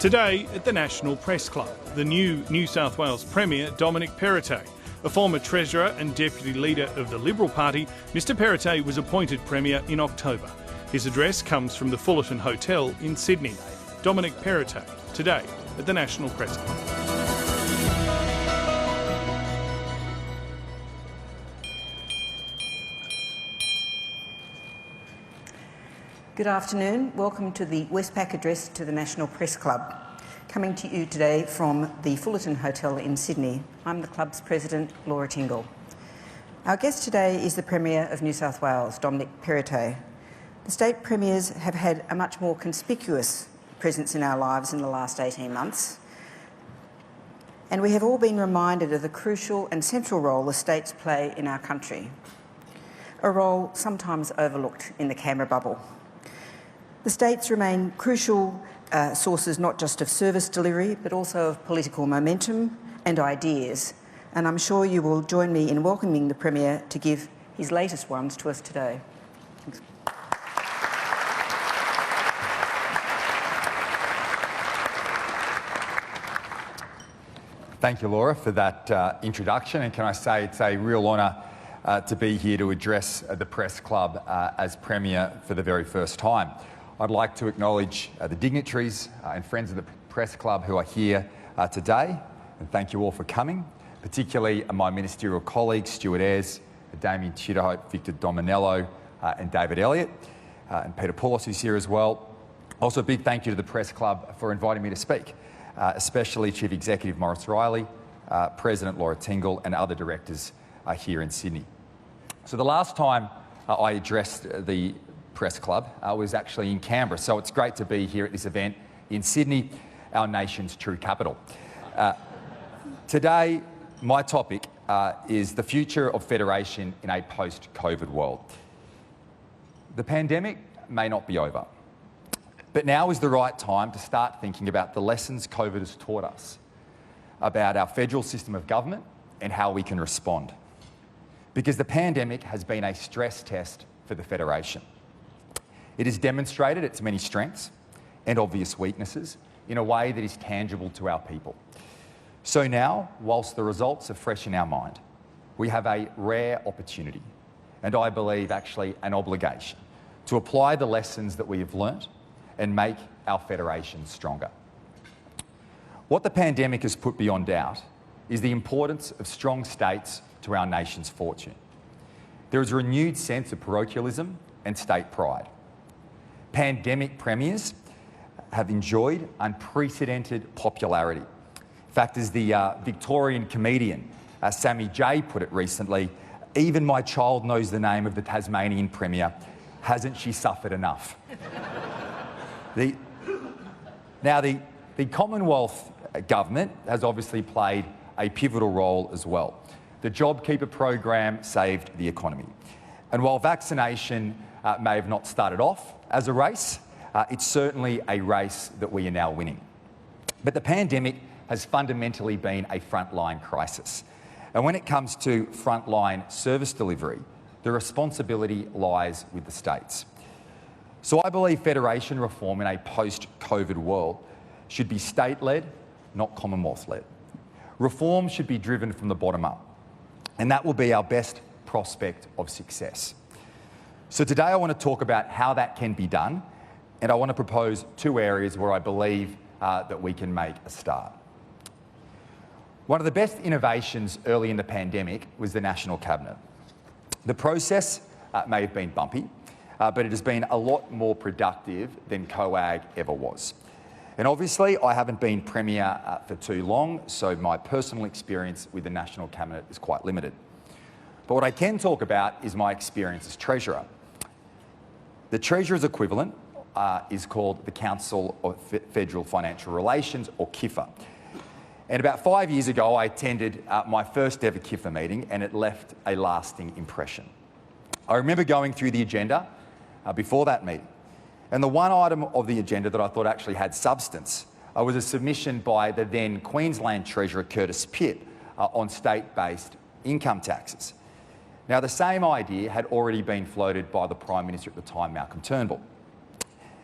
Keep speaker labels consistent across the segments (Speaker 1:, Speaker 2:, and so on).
Speaker 1: Today at the National Press Club, the new New South Wales Premier, Dominic Perrottet. A former Treasurer and Deputy Leader of the Liberal Party, Mr Perrottet was appointed Premier in October. His address comes from the Fullerton Hotel in Sydney. Dominic Perrottet, today at the National Press Club.
Speaker 2: Good afternoon. Welcome to the Westpac address to the National Press Club. Coming to you today from the Fullerton Hotel in Sydney. I'm the club's president, Laura Tingle. Our guest today is the Premier of New South Wales, Dominic Perrottet. The state premiers have had a much more conspicuous presence in our lives in the last 18 months. And we have all been reminded of the crucial and central role the states play in our country. A role sometimes overlooked in the camera bubble. The states remain crucial sources not just of service delivery, but also of political momentum and ideas. And I'm sure you will join me in welcoming the Premier to give his latest ones to us today. Thanks.
Speaker 3: Thank you, Laura, for that introduction. And can I say it's a real honour to be here to address the Press Club as Premier for the very first time. I'd like to acknowledge the dignitaries and friends of the Press Club who are here today, and thank you all for coming, particularly my ministerial colleagues, Stuart Ayres, Damien Tudorhope, Victor Dominello and David Elliott, and Peter Paulos is here as well. Also a big thank you to the Press Club for inviting me to speak, especially Chief Executive Maurice Riley, President Laura Tingle and other directors here in Sydney. So the last time I addressed the Press Club was actually in Canberra, so it's great to be here at this event in Sydney, our nation's true capital. Today, my topic is the future of federation in a post-COVID world. The pandemic may not be over, but now is the right time to start thinking about the lessons COVID has taught us about our federal system of government and how we can respond. Because the pandemic has been a stress test for the federation. It has demonstrated its many strengths and obvious weaknesses in a way that is tangible to our people. So now, whilst the results are fresh in our mind, we have a rare opportunity, and I believe actually an obligation, to apply the lessons that we have learnt and make our federation stronger. What the pandemic has put beyond doubt is the importance of strong states to our nation's fortune. There is a renewed sense of parochialism and state pride. Pandemic premiers have enjoyed unprecedented popularity. In fact, as the Victorian comedian Sammy J put it recently, even my child knows the name of the Tasmanian Premier. Hasn't she suffered enough? The Commonwealth government has obviously played a pivotal role as well. The JobKeeper program saved the economy. And while vaccination may have not started off as a race, it's certainly a race that we are now winning. But the pandemic has fundamentally been a frontline crisis. And when it comes to frontline service delivery, the responsibility lies with the states. So I believe federation reform in a post-COVID world should be state-led, not Commonwealth-led. Reform should be driven from the bottom up, and that will be our best prospect of success. So today I want to talk about how that can be done, and I want to propose two areas where I believe that we can make a start. One of the best innovations early in the pandemic was the National Cabinet. The process may have been bumpy, but it has been a lot more productive than COAG ever was. And obviously, I haven't been Premier for too long, so my personal experience with the National Cabinet is quite limited. But what I can talk about is my experience as Treasurer. The Treasurer's equivalent is called the Council of Federal Financial Relations, or KIFA. And about 5 years ago, I attended my first ever KIFA meeting, and it left a lasting impression. I remember going through the agenda before that meeting, and the one item of the agenda that I thought actually had substance was a submission by the then Queensland Treasurer Curtis Pitt on state-based income taxes. Now, the same idea had already been floated by the Prime Minister at the time, Malcolm Turnbull.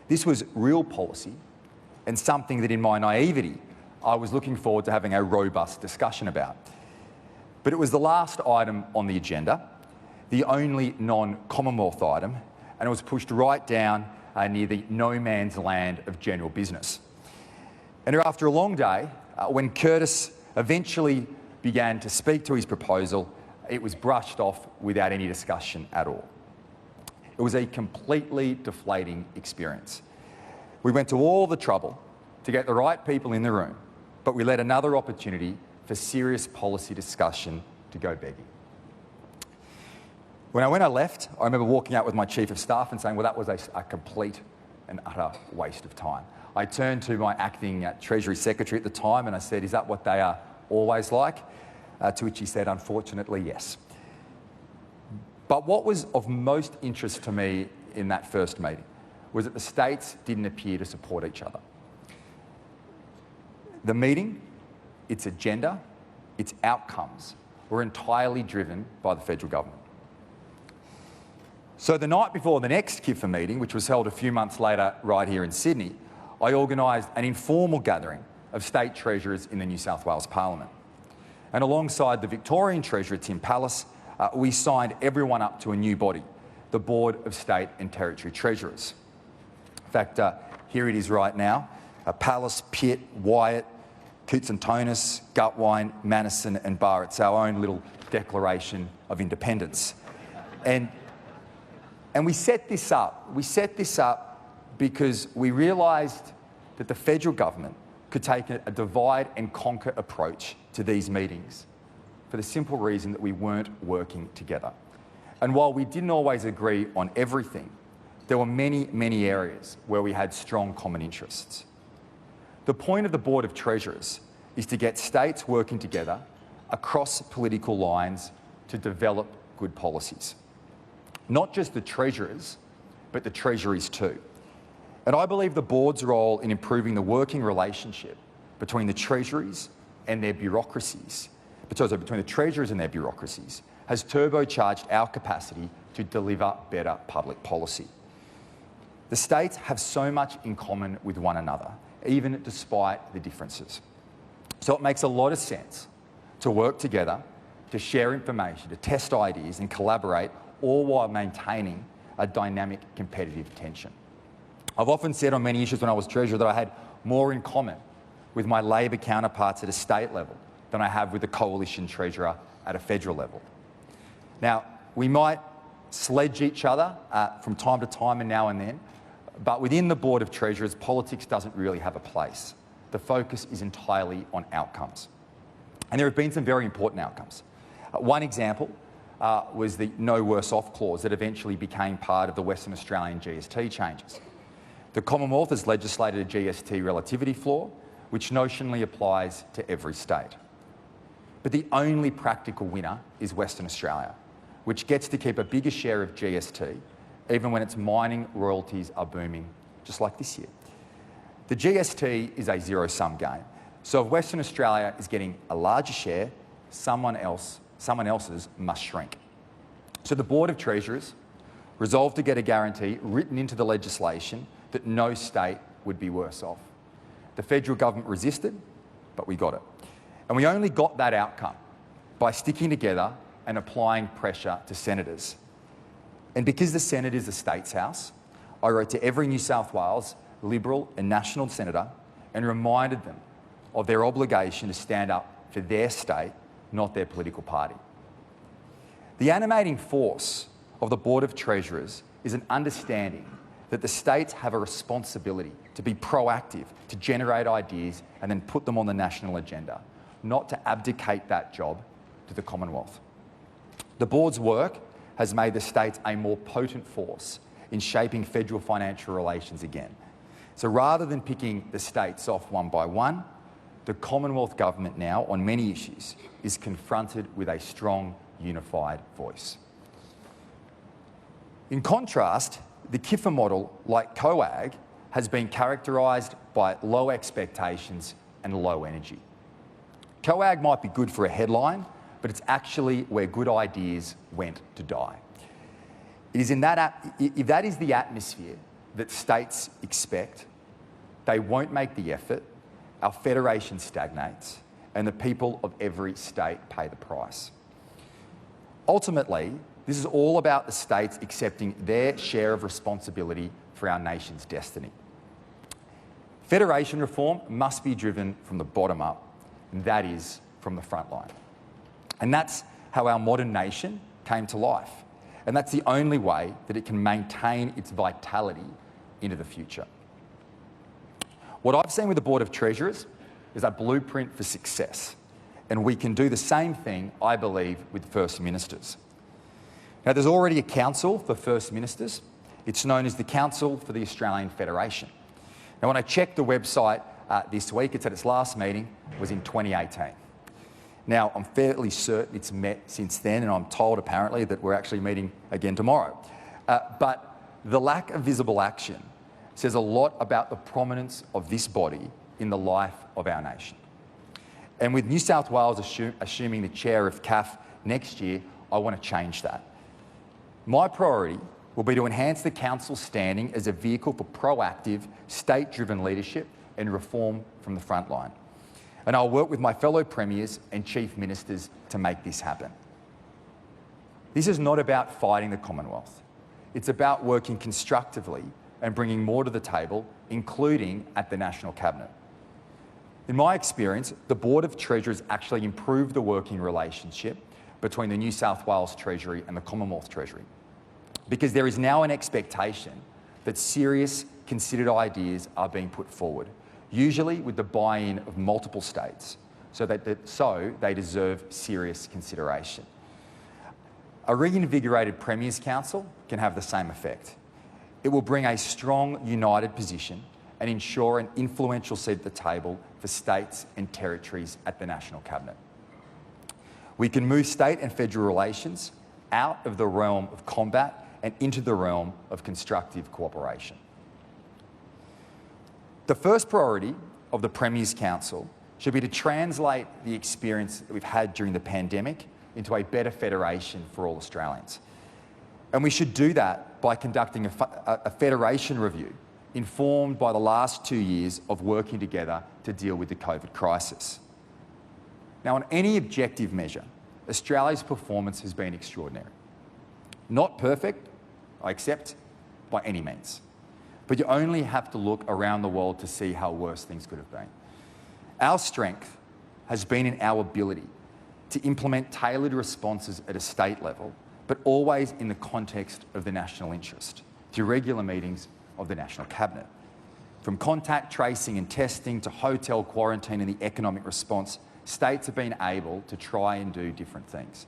Speaker 3: This was real policy and something that in my naivety I was looking forward to having a robust discussion about. But it was the last item on the agenda, the only non-Commonwealth item, and it was pushed right down near the no man's land of general business. And after a long day, when Curtis eventually began to speak to his proposal, it was brushed off without any discussion at all. It was a completely deflating experience. We went to all the trouble to get the right people in the room, but we let another opportunity for serious policy discussion to go begging. When I left, I remember walking out with my Chief of Staff and saying, well, that was a complete and utter waste of time. I turned to my acting Treasury Secretary at the time and I said, is that what they are always like? To which he said, unfortunately, yes. But what was of most interest to me in that first meeting was that the states didn't appear to support each other. The meeting, its agenda, its outcomes were entirely driven by the federal government. So the night before the next KIFA meeting, which was held a few months later right here in Sydney, I organised an informal gathering of state treasurers in the New South Wales Parliament. And alongside the Victorian Treasurer, Tim Pallas, we signed everyone up to a new body, the Board of State and Territory Treasurers. In fact, here it is right now. Pallas, Pitt, Wyatt, Koutsantonis, Gutwine, Manison and Barr. It's our own little declaration of independence. And we set this up. We set this up because we realised that the federal government could take a divide and conquer approach to these meetings for the simple reason that we weren't working together. And while we didn't always agree on everything, there were many, many areas where we had strong common interests. The point of the Board of Treasurers is to get states working together across political lines to develop good policies. Not just the treasurers, but the treasuries too. And I believe the board's role in improving the working relationship between the treasuries and their bureaucracies, between the treasurers and their bureaucracies, has turbocharged our capacity to deliver better public policy. The states have so much in common with one another, even despite the differences. So it makes a lot of sense to work together, to share information, to test ideas and collaborate, all while maintaining a dynamic competitive tension. I've often said on many issues when I was Treasurer that I had more in common with my Labor counterparts at a state level than I have with the Coalition Treasurer at a federal level. Now, we might sledge each other from time to time and now and then, but within the Board of Treasurers, politics doesn't really have a place. The focus is entirely on outcomes. And there have been some very important outcomes. One example was the no worse off clause that eventually became part of the Western Australian GST changes. The Commonwealth has legislated a GST relativity floor, which notionally applies to every state. But the only practical winner is Western Australia, which gets to keep a bigger share of GST, even when its mining royalties are booming, just like this year. The GST is a zero-sum game. So if Western Australia is getting a larger share, someone else's must shrink. So the Board of Treasurers resolved to get a guarantee written into the legislation that no state would be worse off. The federal government resisted, but we got it. And we only got that outcome by sticking together and applying pressure to senators. And because the Senate is the state's house, I wrote to every New South Wales Liberal and National senator and reminded them of their obligation to stand up for their state, not their political party. The animating force of the Board of Treasurers is an understanding that the states have a responsibility to be proactive, to generate ideas and then put them on the national agenda, not to abdicate that job to the Commonwealth. The Board's work has made the states a more potent force in shaping federal financial relations again. So rather than picking the states off one by one, the Commonwealth Government now, on many issues, is confronted with a strong, unified voice. In contrast, the KIFA model, like COAG, has been characterised by low expectations and low energy. COAG might be good for a headline, but it's actually where good ideas went to die. It is in that if that is the atmosphere that states expect, they won't make the effort, our federation stagnates, and the people of every state pay the price. Ultimately, this is all about the states accepting their share of responsibility for our nation's destiny. Federation reform must be driven from the bottom up, and that is from the front line. And that's how our modern nation came to life. And that's the only way that it can maintain its vitality into the future. What I've seen with the Board of Treasurers is a blueprint for success. And we can do the same thing, I believe, with First Ministers. Now, there's already a council for First Ministers. It's known as the Council for the Australian Federation. Now, when I checked the website this week, it said its last meeting was in 2018. Now, I'm fairly certain it's met since then, and I'm told apparently that we're actually meeting again tomorrow. But the lack of visible action says a lot about the prominence of this body in the life of our nation. And with New South Wales assuming the chair of CAF next year, I want to change that. My priority will be to enhance the council's standing as a vehicle for proactive, state-driven leadership and reform from the front line. And I'll work with my fellow premiers and chief ministers to make this happen. This is not about fighting the Commonwealth. It's about working constructively and bringing more to the table, including at the National Cabinet. In my experience, the Board of Treasurers actually improved the working relationship between the New South Wales Treasury and the Commonwealth Treasury, because there is now an expectation that serious, considered ideas are being put forward, usually with the buy-in of multiple states, so they deserve serious consideration. A reinvigorated Premiers' Council can have the same effect. It will bring a strong, united position and ensure an influential seat at the table for states and territories at the National Cabinet. We can move state and federal relations out of the realm of combat and into the realm of constructive cooperation. The first priority of the Premiers' Council should be to translate the experience that we've had during the pandemic into a better federation for all Australians. And we should do that by conducting a federation review informed by the last 2 years of working together to deal with the COVID crisis. Now, on any objective measure, Australia's performance has been extraordinary. Not perfect, I accept, by any means. But you only have to look around the world to see how worse things could have been. Our strength has been in our ability to implement tailored responses at a state level, but always in the context of the national interest, through regular meetings of the National Cabinet. From contact tracing and testing to hotel quarantine and the economic response, states have been able to try and do different things.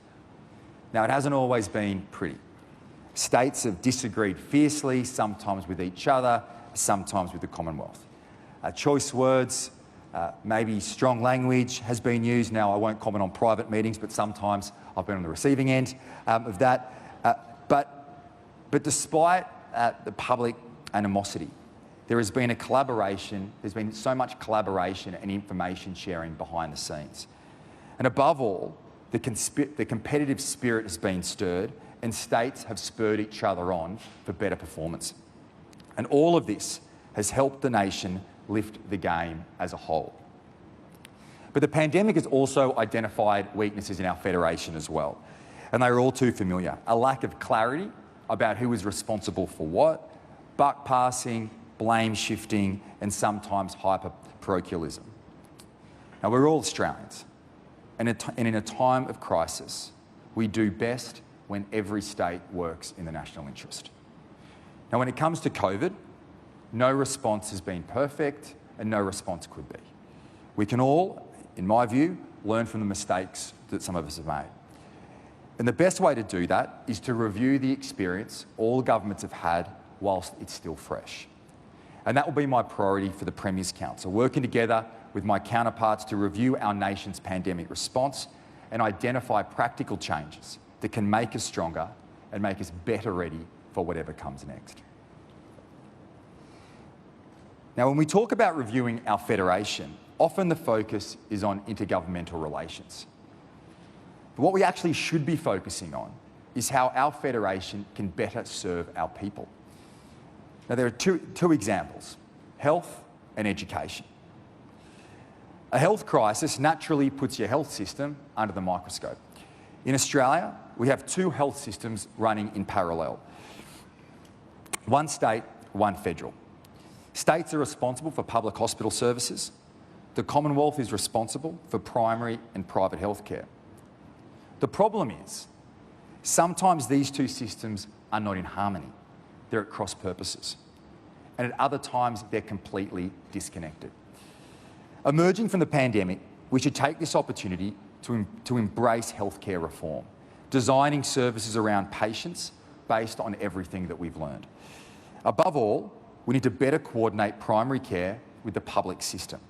Speaker 3: Now, it hasn't always been pretty. States have disagreed fiercely, sometimes with each other, sometimes with the Commonwealth. Choice words, maybe strong language has been used. Now, I won't comment on private meetings, but sometimes I've been on the receiving end of that. But despite the public animosity, there has been a collaboration, there's been so much collaboration and information sharing behind the scenes. And above all, the competitive spirit has been stirred and states have spurred each other on for better performance. And all of this has helped the nation lift the game as a whole. But the pandemic has also identified weaknesses in our federation as well. And they are all too familiar. A lack of clarity about who is responsible for what, buck passing, blame shifting, and sometimes hyper-parochialism. Now, we're all Australians, and in a time of crisis, we do best when every state works in the national interest. Now, when it comes to COVID, no response has been perfect, and no response could be. We can all, in my view, learn from the mistakes that some of us have made. And the best way to do that is to review the experience all governments have had whilst it's still fresh. And that will be my priority for the Premiers' Council, working together with my counterparts to review our nation's pandemic response and identify practical changes that can make us stronger and make us better ready for whatever comes next. Now, when we talk about reviewing our federation, often the focus is on intergovernmental relations. But what we actually should be focusing on is how our federation can better serve our people. Now, there are two examples, health and education. A health crisis naturally puts your health system under the microscope. In Australia, we have two health systems running in parallel. One state, one federal. States are responsible for public hospital services. The Commonwealth is responsible for primary and private health care. The problem is, sometimes these two systems are not in harmony. They're at cross purposes. And at other times, they're completely disconnected. Emerging from the pandemic, we should take this opportunity to embrace healthcare reform, designing services around patients based on everything that we've learned. Above all, we need to better coordinate primary care with the public system.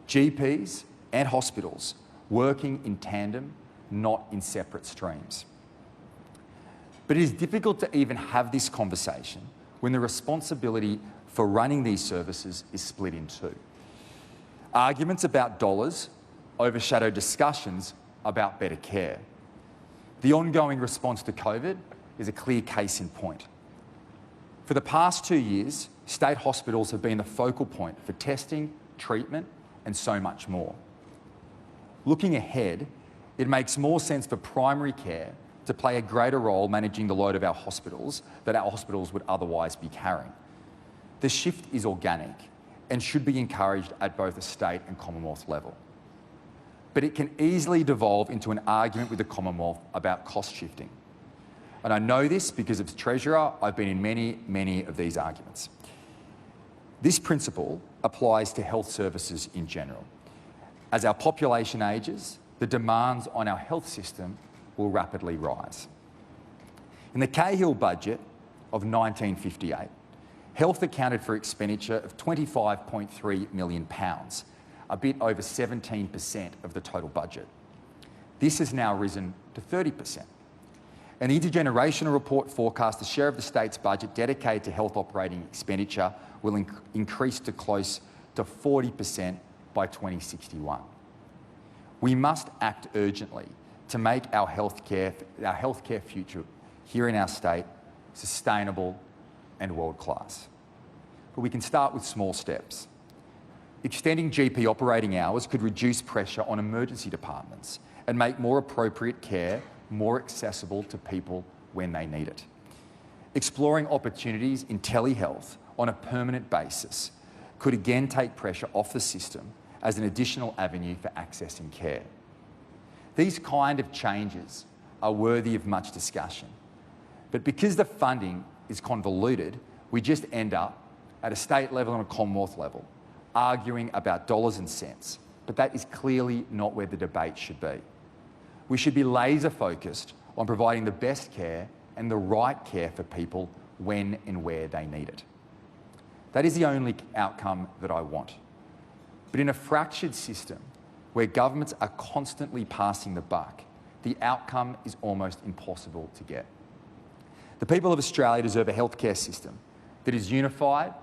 Speaker 3: GPs and hospitals working in tandem, not in separate streams. But it is difficult to even have this conversation when the responsibility for running these services is split in two. Arguments about dollars overshadow discussions about better care. The ongoing response to COVID is a clear case in point. For the past 2 years, state hospitals have been the focal point for testing, treatment, and so much more. Looking ahead, it makes more sense for primary care to play a greater role managing the load of our hospitals that our hospitals would otherwise be carrying. The shift is organic and should be encouraged at both a state and Commonwealth level. But it can easily devolve into an argument with the Commonwealth about cost shifting. And I know this because as Treasurer, I've been in many of these arguments. This principle applies to health services in general. As our population ages, the demands on our health system will rapidly rise. In the Cahill budget of 1958, health accounted for expenditure of £25.3 million, a bit over 17% of the total budget. This has now risen to 30%. And the Intergenerational Report forecasts the share of the state's budget dedicated to health operating expenditure will increase to close to 40% by 2061. We must act urgently to make our healthcare future here in our state sustainable and world-class. But we can start with small steps. Extending GP operating hours could reduce pressure on emergency departments and make more appropriate care more accessible to people when they need it. Exploring opportunities in telehealth on a permanent basis could again take pressure off the system as an additional avenue for accessing care. These kind of changes are worthy of much discussion. But because the funding is convoluted, we just end up at a state level and a Commonwealth level arguing about dollars and cents. But that is clearly not where the debate should be. We should be laser focused on providing the best care and the right care for people when and where they need it. That is the only outcome that I want. But in a fractured system where governments are constantly passing the buck, the outcome is almost impossible to get. The people of Australia deserve a healthcare system that is unified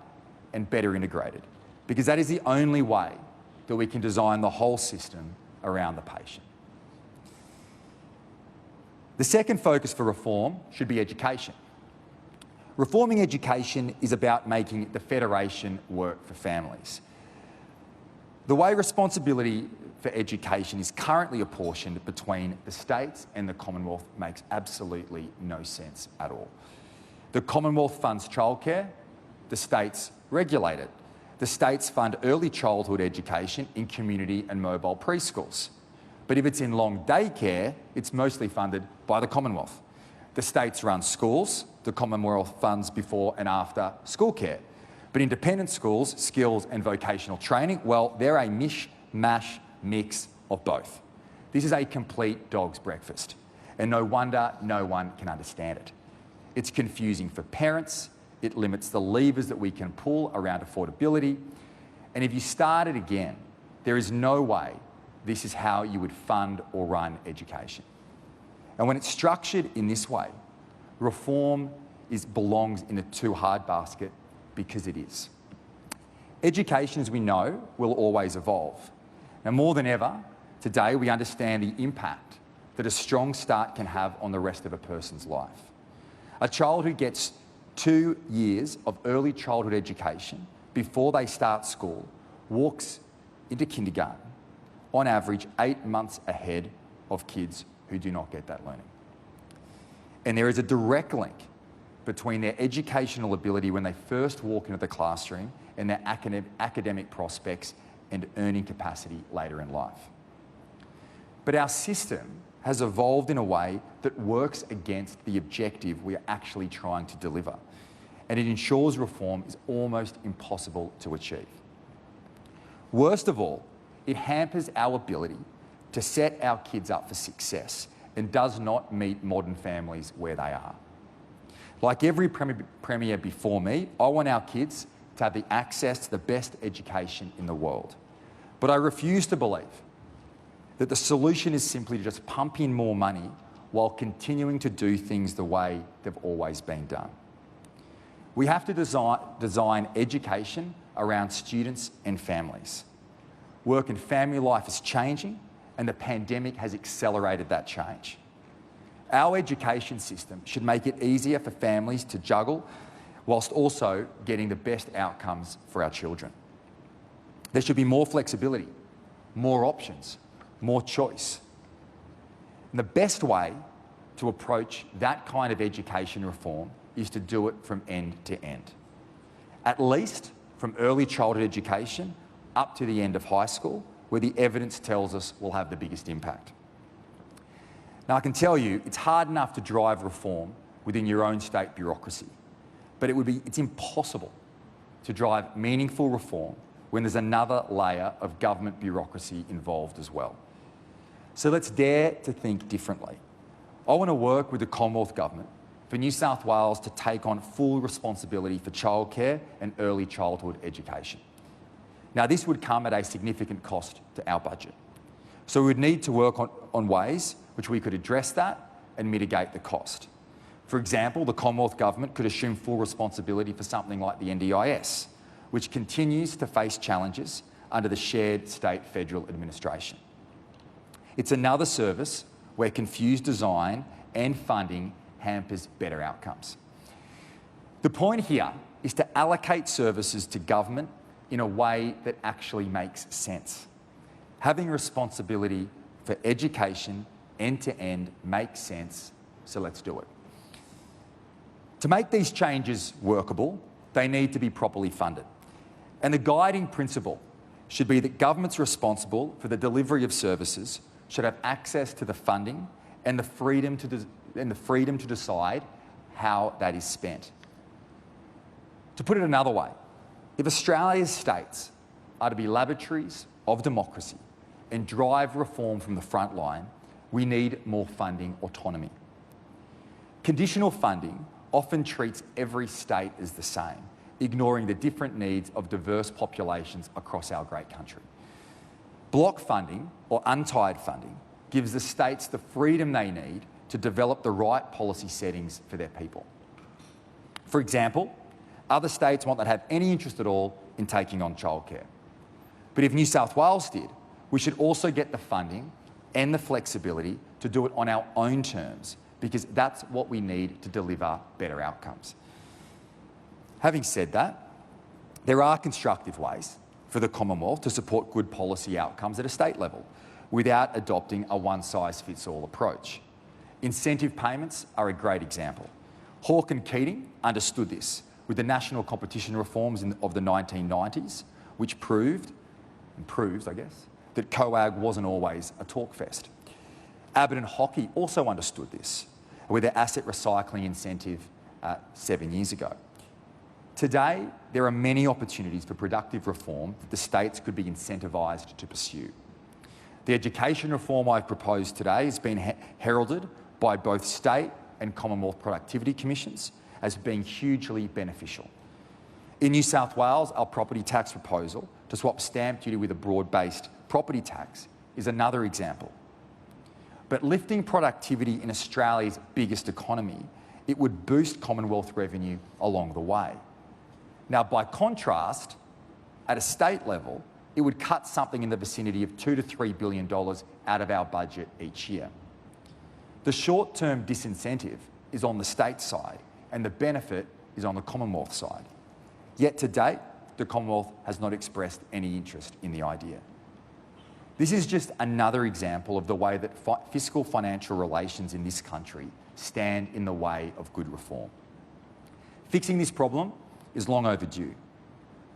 Speaker 3: and better integrated, because that is the only way that we can design the whole system around the patient. The second focus for reform should be education. Reforming education is about making the federation work for families. The way responsibility for education is currently apportioned between the states and the Commonwealth makes absolutely no sense at all. The Commonwealth funds childcare, the states regulate it. The states fund early childhood education in community and mobile preschools. But if it's in long day care, it's mostly funded by the Commonwealth. The states run schools, the Commonwealth funds before and after school care. But independent schools, skills and vocational training, well, they're a mishmash mix of both. This is a complete dog's breakfast, and no wonder no one can understand it. It's confusing for parents, it limits the levers that we can pull around affordability, and if you start it again, there is no way this is how you would fund or run education. And when it's structured in this way, reform belongs in a too hard basket, because it is. Education, as we know, will always evolve. Now, more than ever, today we understand the impact that a strong start can have on the rest of a person's life. A child who gets 2 years of early childhood education before they start school walks into kindergarten on average 8 months ahead of kids who do not get that learning. And there is a direct link between their educational ability when they first walk into the classroom and their academic prospects and earning capacity later in life. But our system has evolved in a way that works against the objective we are actually trying to deliver, and it ensures reform is almost impossible to achieve. Worst of all, it hampers our ability to set our kids up for success and does not meet modern families where they are. Like every Premier before me, I want our kids to have the access to the best education in the world. But I refuse to believe that the solution is simply to just pump in more money while continuing to do things the way they've always been done. We have to design education around students and families. Work and family life is changing, and the pandemic has accelerated that change. Our education system should make it easier for families to juggle whilst also getting the best outcomes for our children. There should be more flexibility, more options, more choice. And the best way to approach that kind of education reform is to do it from end to end. At least from early childhood education up to the end of high school, where the evidence tells us will have the biggest impact. Now, I can tell you, it's hard enough to drive reform within your own state bureaucracy, but it's impossible to drive meaningful reform when there's another layer of government bureaucracy involved as well. So let's dare to think differently. I want to work with the Commonwealth Government for New South Wales to take on full responsibility for childcare and early childhood education. Now, this would come at a significant cost to our budget. So we would need to work on ways which we could address that and mitigate the cost. For example, the Commonwealth Government could assume full responsibility for something like the NDIS, which continues to face challenges under the shared state-federal administration. It's another service where confused design and funding hampers better outcomes. The point here is to allocate services to government in a way that actually makes sense. Having responsibility for education end-to-end makes sense, so let's do it. To make these changes workable, they need to be properly funded. And the guiding principle should be that governments responsible for the delivery of services should have access to the funding and the freedom to decide how that is spent. To put it another way, if Australia's states are to be laboratories of democracy and drive reform from the front line, we need more funding autonomy. Conditional funding often treats every state as the same, ignoring the different needs of diverse populations across our great country. Block funding, or untied funding, gives the states the freedom they need to develop the right policy settings for their people. For example, other states might not have any interest at all in taking on childcare. But if New South Wales did, we should also get the funding and the flexibility to do it on our own terms, because that's what we need to deliver better outcomes. Having said that, there are constructive ways for the Commonwealth to support good policy outcomes at a state level without adopting a one-size-fits-all approach. Incentive payments are a great example. Hawke and Keating understood this with the national competition reforms of the 1990s, which proves, I guess, that COAG wasn't always a talk fest. Abbott and Hockey also understood this with their asset recycling incentive 7 years ago. Today, there are many opportunities for productive reform that the states could be incentivised to pursue. The education reform I've proposed today has been heralded by both state and Commonwealth productivity commissions as being hugely beneficial. In New South Wales, our property tax proposal to swap stamp duty with a broad-based property tax is another example. But lifting productivity in Australia's biggest economy, it would boost Commonwealth revenue along the way. Now, by contrast, at a state level, it would cut something in the vicinity of $2 to $3 billion out of our budget each year. The short-term disincentive is on the state side, and the benefit is on the Commonwealth side. Yet to date, the Commonwealth has not expressed any interest in the idea. This is just another example of the way that fiscal financial relations in this country stand in the way of good reform. Fixing this problem is long overdue,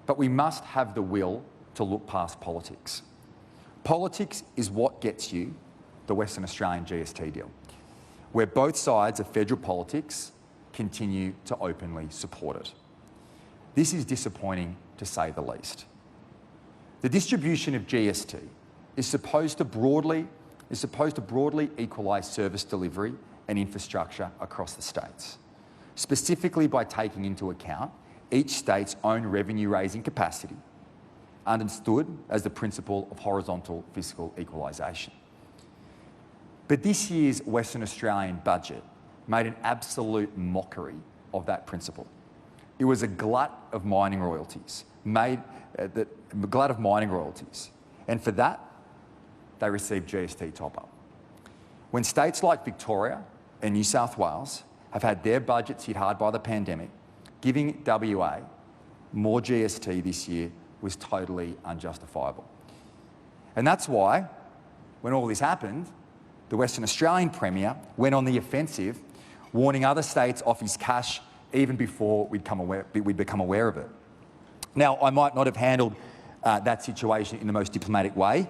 Speaker 3: but we must have the will to look past politics. Politics is what gets you the Western Australian GST deal, where both sides of federal politics continue to openly support it. This is disappointing, to say the least. The distribution of GST is supposed to broadly equalise service delivery and infrastructure across the states, specifically by taking into account each state's own revenue-raising capacity, understood as the principle of horizontal fiscal equalisation. But this year's Western Australian budget made an absolute mockery of that principle. It was a glut of mining royalties, and for that, they received GST top-up. When states like Victoria and New South Wales have had their budgets hit hard by the pandemic, giving WA more GST this year was totally unjustifiable. And that's why, when all this happened, the Western Australian Premier went on the offensive, warning other states off his cash even before we'd become aware of it. Now, I might not have handled that situation in the most diplomatic way,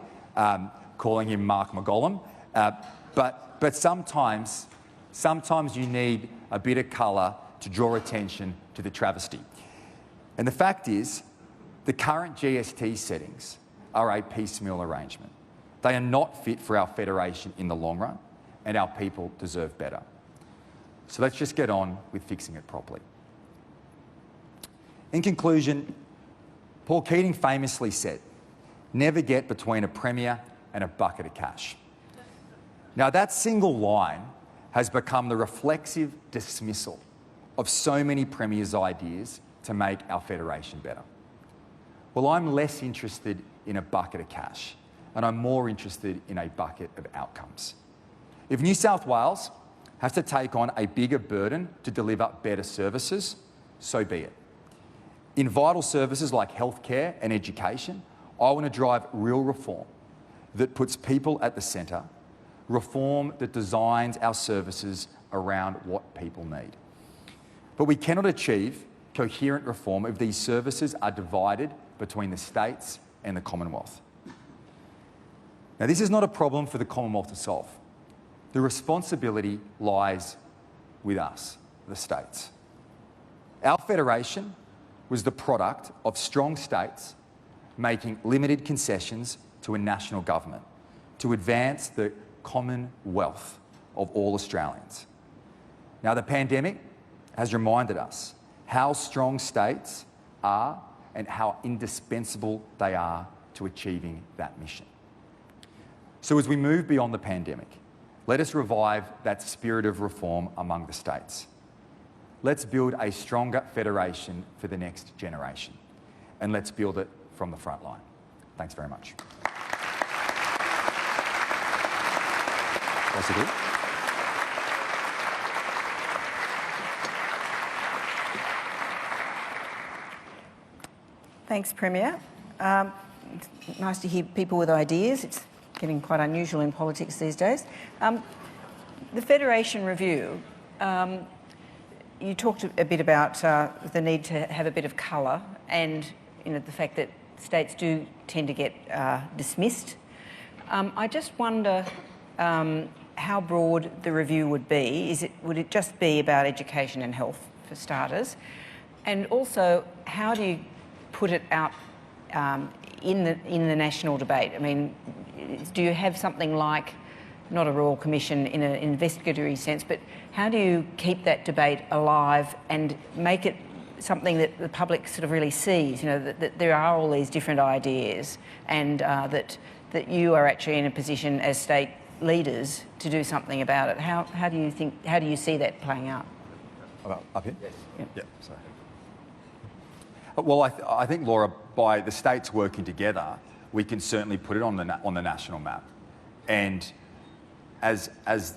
Speaker 3: calling him Mark McGollum, but sometimes you need a bit of colour to draw attention to the travesty. And the fact is, the current GST settings are a piecemeal arrangement. They are not fit for our federation in the long run, and our people deserve better. So let's just get on with fixing it properly. In conclusion, Paul Keating famously said, "Never get between a premier and a bucket of cash." Now, that single line has become the reflexive dismissal of so many premiers' ideas to make our federation better. Well, I'm less interested in a bucket of cash, and I'm more interested in a bucket of outcomes. If New South Wales has to take on a bigger burden to deliver better services, so be it. In vital services like healthcare and education, I want to drive real reform that puts people at the centre, reform that designs our services around what people need. But we cannot achieve coherent reform if these services are divided between the states and the Commonwealth. Now, this is not a problem for the Commonwealth to solve. The responsibility lies with us, the states. Our federation was the product of strong states making limited concessions to a national government to advance the common wealth of all Australians. Now, the pandemic has reminded us how strong states are and how indispensable they are to achieving that mission. So as we move beyond the pandemic, let us revive that spirit of reform among the states. Let's build a stronger federation for the next generation, and let's build it from the front line. Thanks very much.
Speaker 2: Thanks, Premier. It's nice to hear people with ideas. It's getting quite unusual in politics these days. The Federation Review, you talked a bit about the need to have a bit of colour and the fact that states do tend to get dismissed. I just wonder how broad the review would be. Would it just be about education and health, for starters? And also, how do you put it out in the national debate? I mean, do you have something like, not a Royal Commission in an investigatory sense, but how do you keep that debate alive and make it something that the public sort of really sees, that there are all these different ideas and that you are actually in a position as state leaders to do something about it? How do you see that playing out?
Speaker 3: Up here?
Speaker 2: Yes.
Speaker 3: Yeah, sorry. Well, I think, Laura, by the states working together, we can certainly put it on the national map. And as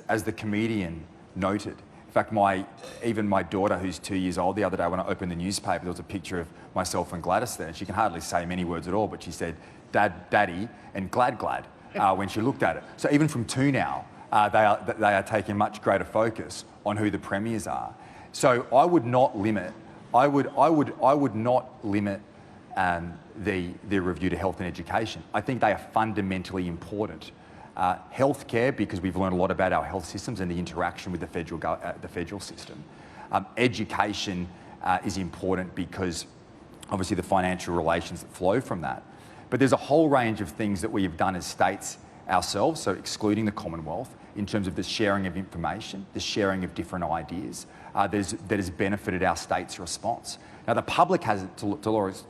Speaker 3: the comedian noted, if fact, even my daughter, who's 2 years old, the other day when I opened the newspaper, there was a picture of myself and Gladys there, and she can hardly say many words at all, but she said, "Dad, Daddy," and "Glad, Glad," when she looked at it. So even from 2 now, they are taking much greater focus on who the premiers are. So I would not limit. I would not limit the review to health and education. I think they are fundamentally important. Healthcare, because we've learned a lot about our health systems and the interaction with the federal system. Education is important because obviously the financial relations that flow from that. But there's a whole range of things that we have done as states ourselves, so excluding the Commonwealth, in terms of the sharing of information, the sharing of different ideas, that has benefited our state's response. Now, the public hasn't, to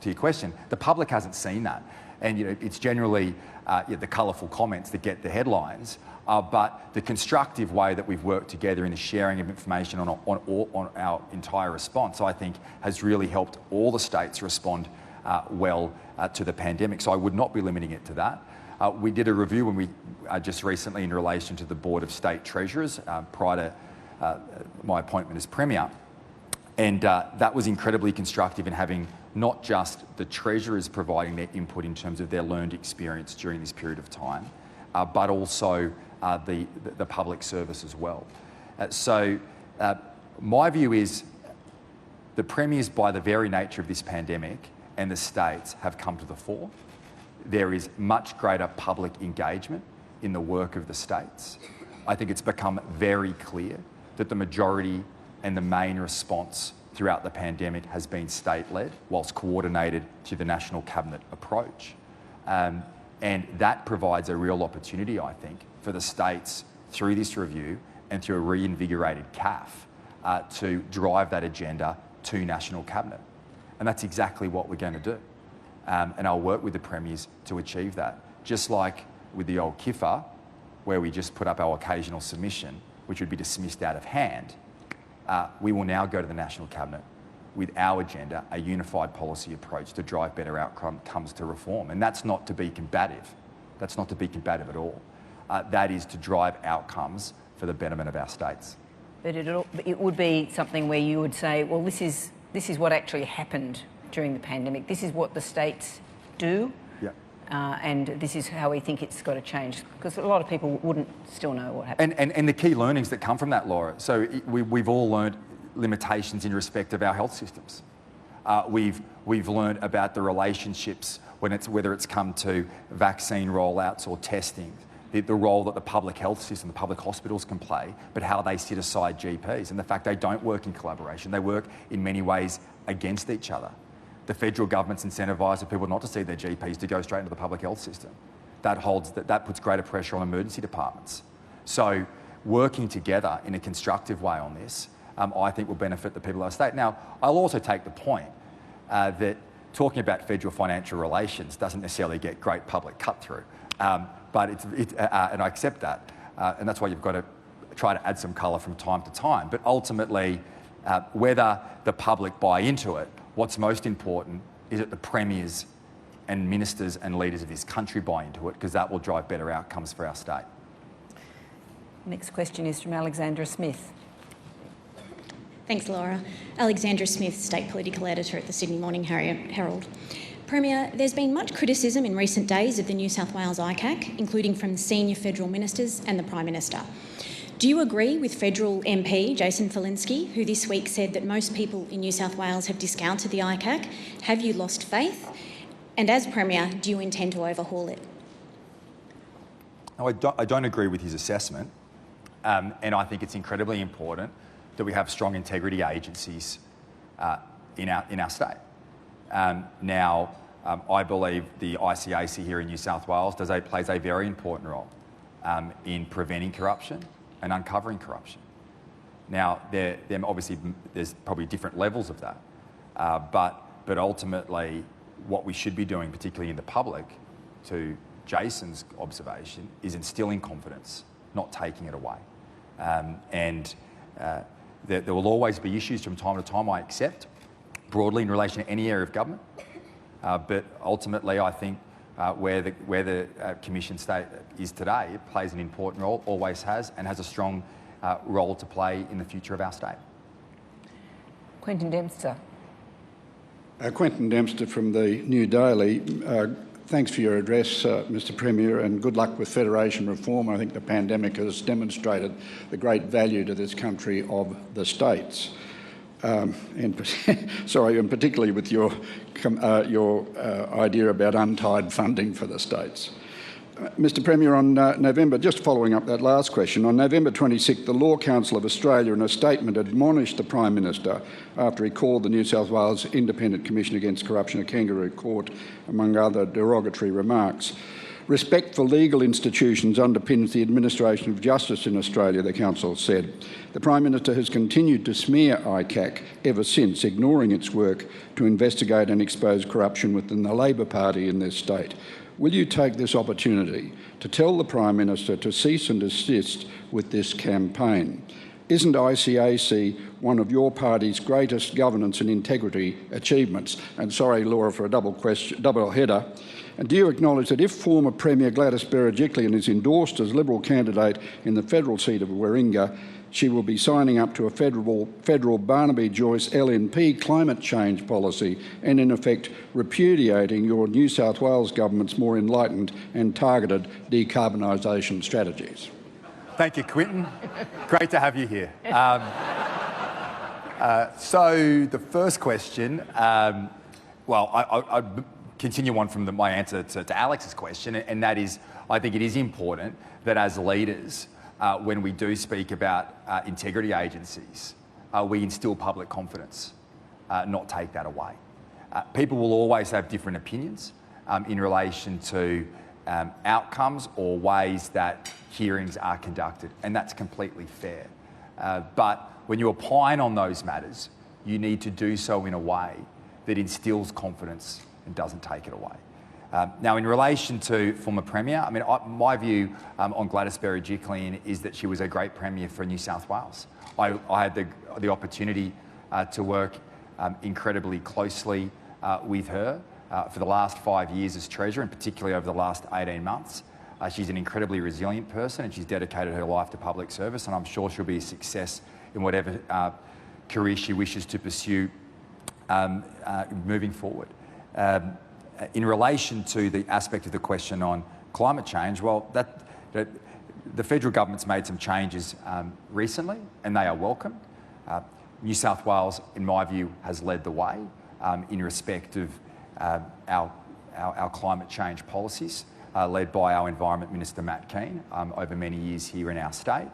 Speaker 3: your question, the public hasn't seen that. And it's generally the colourful comments that get the headlines, but the constructive way that we've worked together in the sharing of information on our entire response, I think, has really helped all the states respond well to the pandemic. So I would not be limiting it to that. We did a review when we just recently in relation to the Board of State Treasurers prior to my appointment as Premier. And that was incredibly constructive in having not just the Treasurers providing their input in terms of their learned experience during this period of time, but also the public service as well. So my view is the Premiers, by the very nature of this pandemic, and the states have come to the fore. There is much greater public engagement in the work of the states. I think it's become very clear that the majority and the main response throughout the pandemic has been state-led, whilst coordinated to the National Cabinet approach. And that provides a real opportunity, I think, for the states through this review and through a reinvigorated CAF to drive that agenda to National Cabinet. And that's exactly what we're going to do. And I'll work with the Premiers to achieve that. Just like with the old KIFA, where we just put up our occasional submission, which would be dismissed out of hand, we will now go to the National Cabinet with our agenda, a unified policy approach to drive better outcomes to reform. And that's not to be combative. That's not to be combative at all. That is to drive outcomes for the betterment of our states.
Speaker 2: But it would be something where you would say, well, this is what actually happened during the pandemic. This is what the states do.
Speaker 3: Yep.
Speaker 2: And this is how we think it's got to change, because a lot of people wouldn't still know what happened.
Speaker 3: And the key learnings that come from that, Laura. So we've all learned limitations in respect of our health systems. We've learned about the relationships whether it's come to vaccine rollouts or testing, the role that the public health system, the public hospitals can play, but how they sit aside GPs and the fact they don't work in collaboration. They work in many ways against each other. The federal government's incentivised people not to see their GPs, to go straight into the public health system. That puts greater pressure on emergency departments. So working together in a constructive way on this, I think will benefit the people of our state. Now, I'll also take the point that talking about federal financial relations doesn't necessarily get great public cut through, but and I accept that, and that's why you've got to try to add some colour from time to time. But ultimately, whether the public buy into it, what's most important is that the Premiers and ministers and leaders of this country buy into it, because that will drive better outcomes for our state.
Speaker 2: Next question is from Alexandra Smith.
Speaker 4: Thanks, Laura. Alexandra Smith, State Political Editor at the Sydney Morning Herald. Premier, there's been much criticism in recent days of the New South Wales ICAC, including from senior federal ministers and the Prime Minister. Do you agree with federal MP Jason Falinski, who this week said that most people in New South Wales have discounted the ICAC? Have you lost faith? And as Premier, do you intend to overhaul it?
Speaker 3: No, I don't agree with his assessment, and I think it's incredibly important that we have strong integrity agencies in our state. Now, I believe the ICAC here in New South Wales plays a very important role in preventing corruption and uncovering corruption. Now, obviously there's probably different levels of that, but ultimately what we should be doing, particularly in the public, to Jason's observation, is instilling confidence, not taking it away. There will always be issues from time to time, I accept, broadly in relation to any area of government, but ultimately I think where the Commission state is today, it plays an important role, always has, and has a strong role to play in the future of our state.
Speaker 2: Quentin Dempster.
Speaker 5: Quentin Dempster from the New Daily. Thanks for your address, Mr Premier, and good luck with federation reform. I think the pandemic has demonstrated the great value to this country of the states. And particularly with your idea about untied funding for the states. Mr Premier, on November, just following up that last question, on November 26th, the Law Council of Australia in a statement admonished the Prime Minister after he called the New South Wales Independent Commission Against Corruption a kangaroo court, among other derogatory remarks. Respect for legal institutions underpins the administration of justice in Australia, the Council said. The Prime Minister has continued to smear ICAC ever since, ignoring its work to investigate and expose corruption within the Labor Party in this state. Will you take this opportunity to tell the Prime Minister to cease and desist with this campaign? Isn't ICAC one of your party's greatest governance and integrity achievements? And sorry, Laura, for a double header. And do you acknowledge that if former Premier Gladys Berejiklian is endorsed as Liberal candidate in the federal seat of Warringah, she will be signing up to a federal Barnaby Joyce LNP climate change policy and, in effect, repudiating your New South Wales government's more enlightened and targeted decarbonisation strategies?
Speaker 3: Thank you, Quentin. Great to have you here. So the first question, I continue on from my answer to Alex's question, and that is, I think it is important that as leaders, when we do speak about integrity agencies, we instill public confidence, not take that away. People will always have different opinions in relation to outcomes or ways that hearings are conducted, and that's completely fair. But when you opine on those matters, you need to do so in a way that instills confidence and doesn't take it away. Now, in relation to former Premier, I mean, my view on Gladys Berejiklian is that she was a great Premier for New South Wales. I had the opportunity to work incredibly closely with her for the last 5 years as Treasurer, and particularly over the last 18 months. She's an incredibly resilient person, and she's dedicated her life to public service, and I'm sure she'll be a success in whatever career she wishes to pursue moving forward. In relation to the aspect of the question on climate change, well, the federal government's made some changes recently, and they are welcome. New South Wales, in my view, has led the way in respect of our climate change policies, led by our Environment Minister, Matt Keane, over many years here in our state.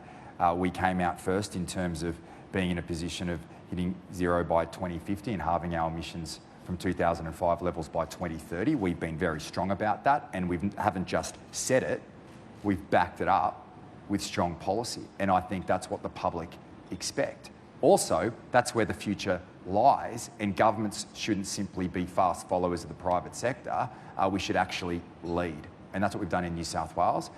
Speaker 3: We came out first in terms of being in a position of hitting zero by 2050 and halving our emissions from 2005 levels by 2030. We've been very strong about that, and we haven't just said it, we've backed it up with strong policy, and I think that's what the public expect. Also, that's where the future lies, and governments shouldn't simply be fast followers of the private sector. We should actually lead, and that's what we've done in New South Wales.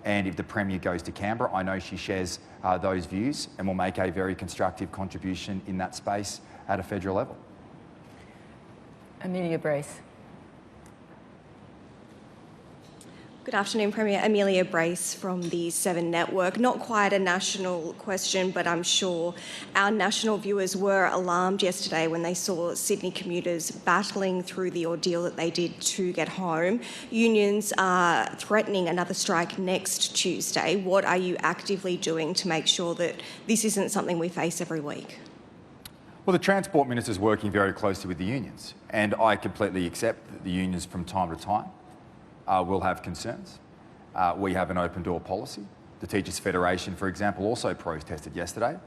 Speaker 3: And if the Premier goes to Canberra, I know she shares those views and will make a very constructive contribution in that space at a federal level.
Speaker 2: Amelia Brace.
Speaker 6: Good afternoon, Premier. Amelia Brace from the 7 Network. Not quite a national question, but I'm sure our national viewers were alarmed yesterday when they saw Sydney commuters battling through the ordeal that they did to get home. Unions are threatening another strike next Tuesday. What are you actively doing to make sure that this isn't something we face every week?
Speaker 3: Well, the Transport Minister is working very closely with the unions, and I completely accept that the unions from time to time will have concerns. We have an open door policy. The Teachers Federation, for example, also protested yesterday.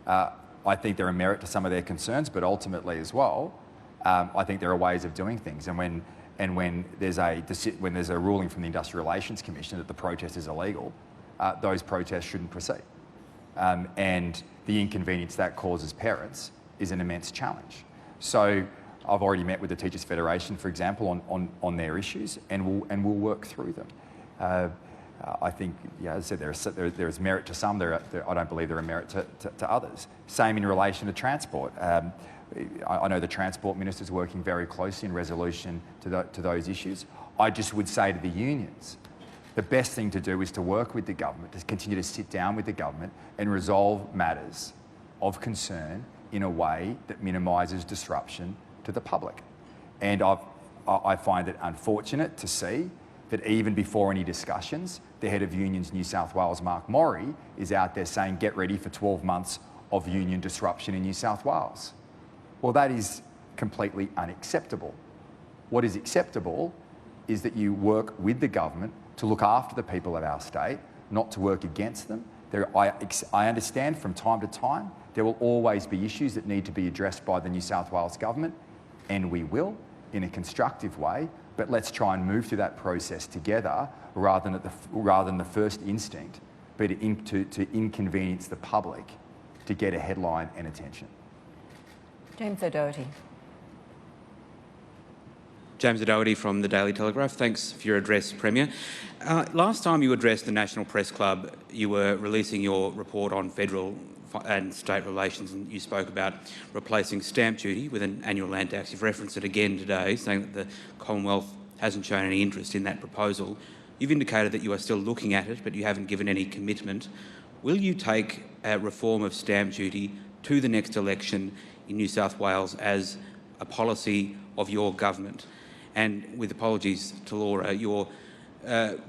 Speaker 3: I think there are merit to some of their concerns, but ultimately as well, I think there are ways of doing things. And when there's a ruling from the Industrial Relations Commission that the protest is illegal, those protests shouldn't proceed. And the inconvenience that causes parents is an immense challenge. So I've already met with the Teachers Federation, for example, on their issues, and we'll work through them. I think, as I said, there is merit to some. I don't believe there are merit to others. Same in relation to transport. I know the Transport Minister is working very closely in resolution to those issues. I just would say to the unions The best thing to do is to work with the government, to continue to sit down with the government and resolve matters of concern in a way that minimises disruption to the public. And I find it unfortunate to see that even before any discussions, the head of Unions New South Wales, Mark Morey, is out there saying, get ready for 12 months of union disruption in New South Wales. Well, that is completely unacceptable. What is acceptable is that you work with the government to look after the people of our state, not to work against them. I understand from time to time there will always be issues that need to be addressed by the New South Wales government, and we will, in a constructive way, but let's try and move through that process together rather than the first instinct, but to inconvenience the public to get a headline and attention.
Speaker 2: James O'Doherty.
Speaker 7: James O'Doherty from the Daily Telegraph. Thanks for your address, Premier. Last time you addressed the National Press Club, you were releasing your report on federal and state relations, and you spoke about replacing stamp duty with an annual land tax. You've referenced it again today, saying that the Commonwealth hasn't shown any interest in that proposal. You've indicated that you are still looking at it, but you haven't given any commitment. Will you take a reform of stamp duty to the next election in New South Wales as a policy of your government? And with apologies to Laura, your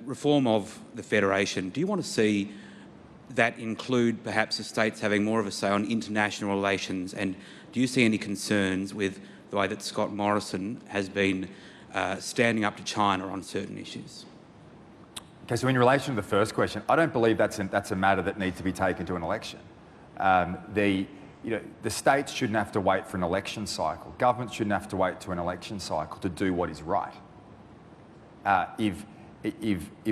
Speaker 7: reform of the Federation, do you want to see that include perhaps the states having more of a say on international relations? And do you see any concerns with the way that Scott Morrison has been standing up to China on certain issues?
Speaker 3: Okay, so in relation to the first question, I don't believe that's a matter that needs to be taken to an election. The states shouldn't have to wait for an election cycle. Governments shouldn't have to wait to an election cycle to do what is right. If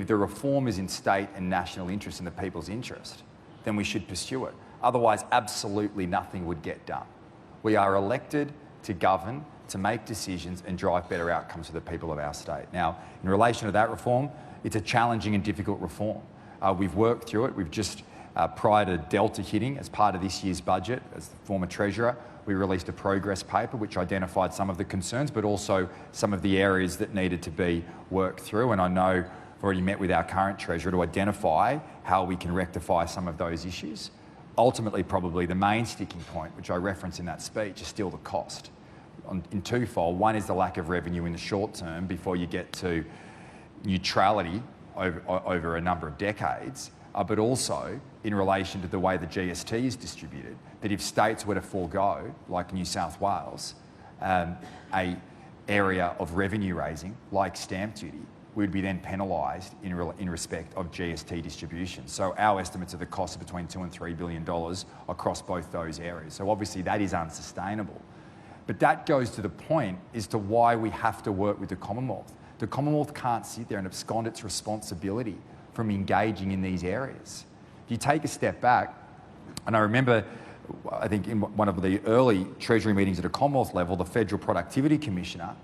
Speaker 3: the reform is in state and national interest and the people's interest, then we should pursue it. Otherwise, absolutely nothing would get done. We are elected to govern, to make decisions and drive better outcomes for the people of our state. Now, in relation to that reform, it's a challenging and difficult reform. We've worked through it. We've just, prior to Delta hitting, as part of this year's budget, as the former Treasurer, we released a progress paper which identified some of the concerns, but also some of the areas that needed to be worked through. And I know I've already met with our current Treasurer to identify how we can rectify some of those issues. Ultimately, probably the main sticking point, which I referenced in that speech, is still the cost. In twofold. One is the lack of revenue in the short term before you get to neutrality over a number of decades, but also in relation to the way the GST is distributed, that if states were to forego, like New South Wales, a area of revenue raising, like stamp duty, we'd be then penalised in respect of GST distribution. So our estimates of the cost are between $2 and $3 billion across both those areas. So obviously that is unsustainable. But that goes to the point as to why we have to work with the Commonwealth. The Commonwealth can't sit there and abscond its responsibility from engaging in these areas. If you take a step back, and I remember, I think in one of the early Treasury meetings at a Commonwealth level, the Federal Productivity Commissioner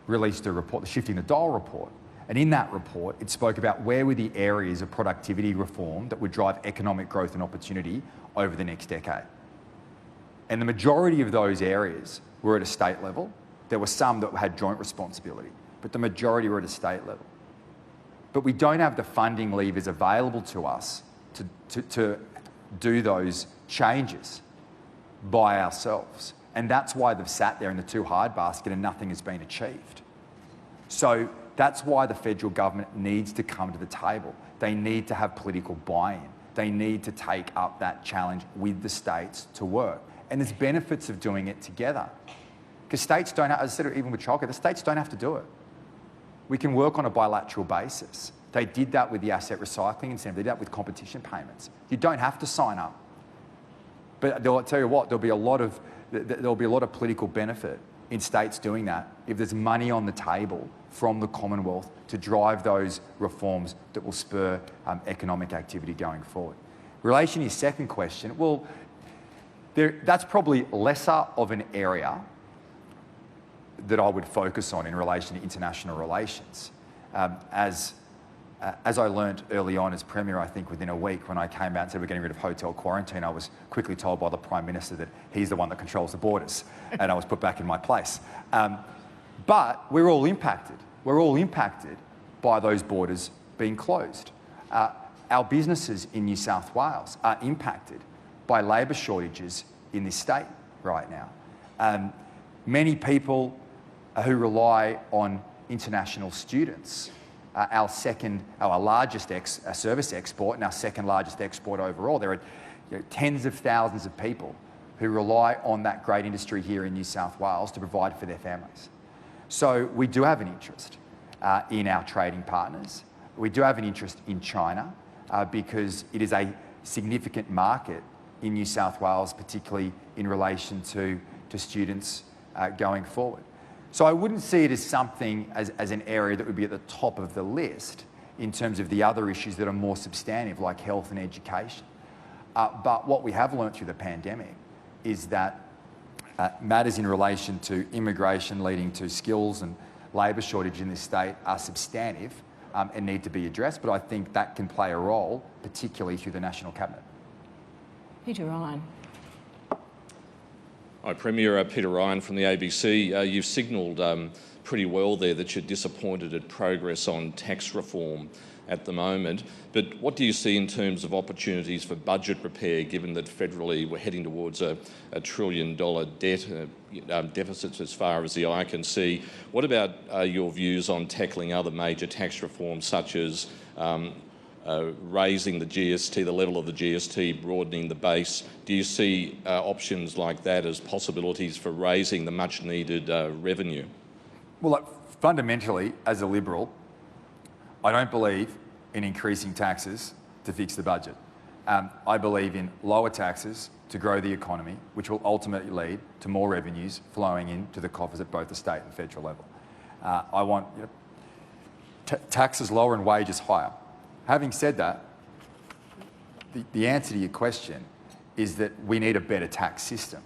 Speaker 3: released a report, the Shifting the Dial report. And in that report, it spoke about where were the areas of productivity reform that would drive economic growth and opportunity over the next decade. And the majority of those areas were at a state level. There were some that had joint responsibility, but the majority were at a state level. But we don't have the funding levers available to us to do those changes by ourselves. And that's why they've sat there in the too hard basket and nothing has been achieved. So that's why the federal government needs to come to the table. They need to have political buy-in. They need to take up that challenge with the states to work. And there's benefits of doing it together. Because states don't, as I said, even with childcare, the states don't have to do it. We can work on a bilateral basis. They did that with the asset recycling incentive. They did that with competition payments. You don't have to sign up. But I'll tell you what, there'll be a lot of political benefit in states doing that if there's money on the table from the Commonwealth to drive those reforms that will spur economic activity going forward. In relation to your second question, well, that's probably lesser of an area that I would focus on in relation to international relations. As I learnt early on as Premier, I think within a week when I came out and said we're getting rid of hotel quarantine, I was quickly told by the Prime Minister that he's the one that controls the borders, and I was put back in my place. But we're all impacted. We're all impacted by those borders been closed. Our businesses in New South Wales are impacted by labour shortages in this state right now. Many people who rely on international students, our largest service export and our second largest export overall. There are tens of thousands of people who rely on that great industry here in New South Wales to provide for their families. So we do have an interest in our trading partners. We do have an interest in China because it is a significant market in New South Wales, particularly in relation to students going forward. So I wouldn't see it as something, as an area that would be at the top of the list in terms of the other issues that are more substantive, like health and education. But what we have learnt through the pandemic is that matters in relation to immigration leading to skills and labour shortage in this state are substantive and need to be addressed. But I think that can play a role, particularly through the National Cabinet.
Speaker 2: Peter Ryan.
Speaker 8: Hi, Premier. Peter Ryan from the ABC. You've signalled pretty well there that you're disappointed at progress on tax reform at the moment, but what do you see in terms of opportunities for budget repair, given that federally we're heading towards a $1 trillion debt deficits as far as the eye can see? What about your views on tackling other major tax reforms, such as raising the GST, the level of the GST, broadening the base? Do you see options like that as possibilities for raising the much-needed revenue?
Speaker 3: Well, look, fundamentally, as a Liberal, I don't believe in increasing taxes to fix the budget. I believe in lower taxes to grow the economy, which will ultimately lead to more revenues flowing into the coffers at both the state and federal level. I want taxes lower and wages higher. Having said that, the answer to your question is that we need a better tax system.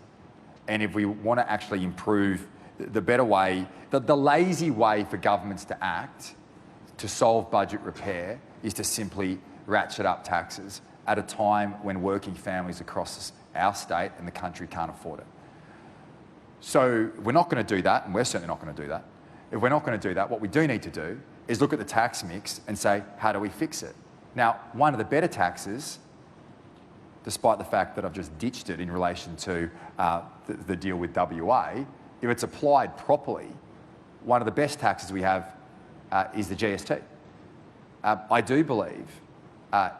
Speaker 3: And if we want to actually improve the better way, the lazy way for governments to act to solve budget repair is to simply ratchet up taxes at a time when working families across our state and the country can't afford it. So we're not going to do that, and we're certainly not going to do that. If we're not going to do that, what we do need to do is look at the tax mix and say, how do we fix it? Now, one of the better taxes, despite the fact that I've just ditched it in relation to the deal with WA, if it's applied properly, one of the best taxes we have is the GST. I do believe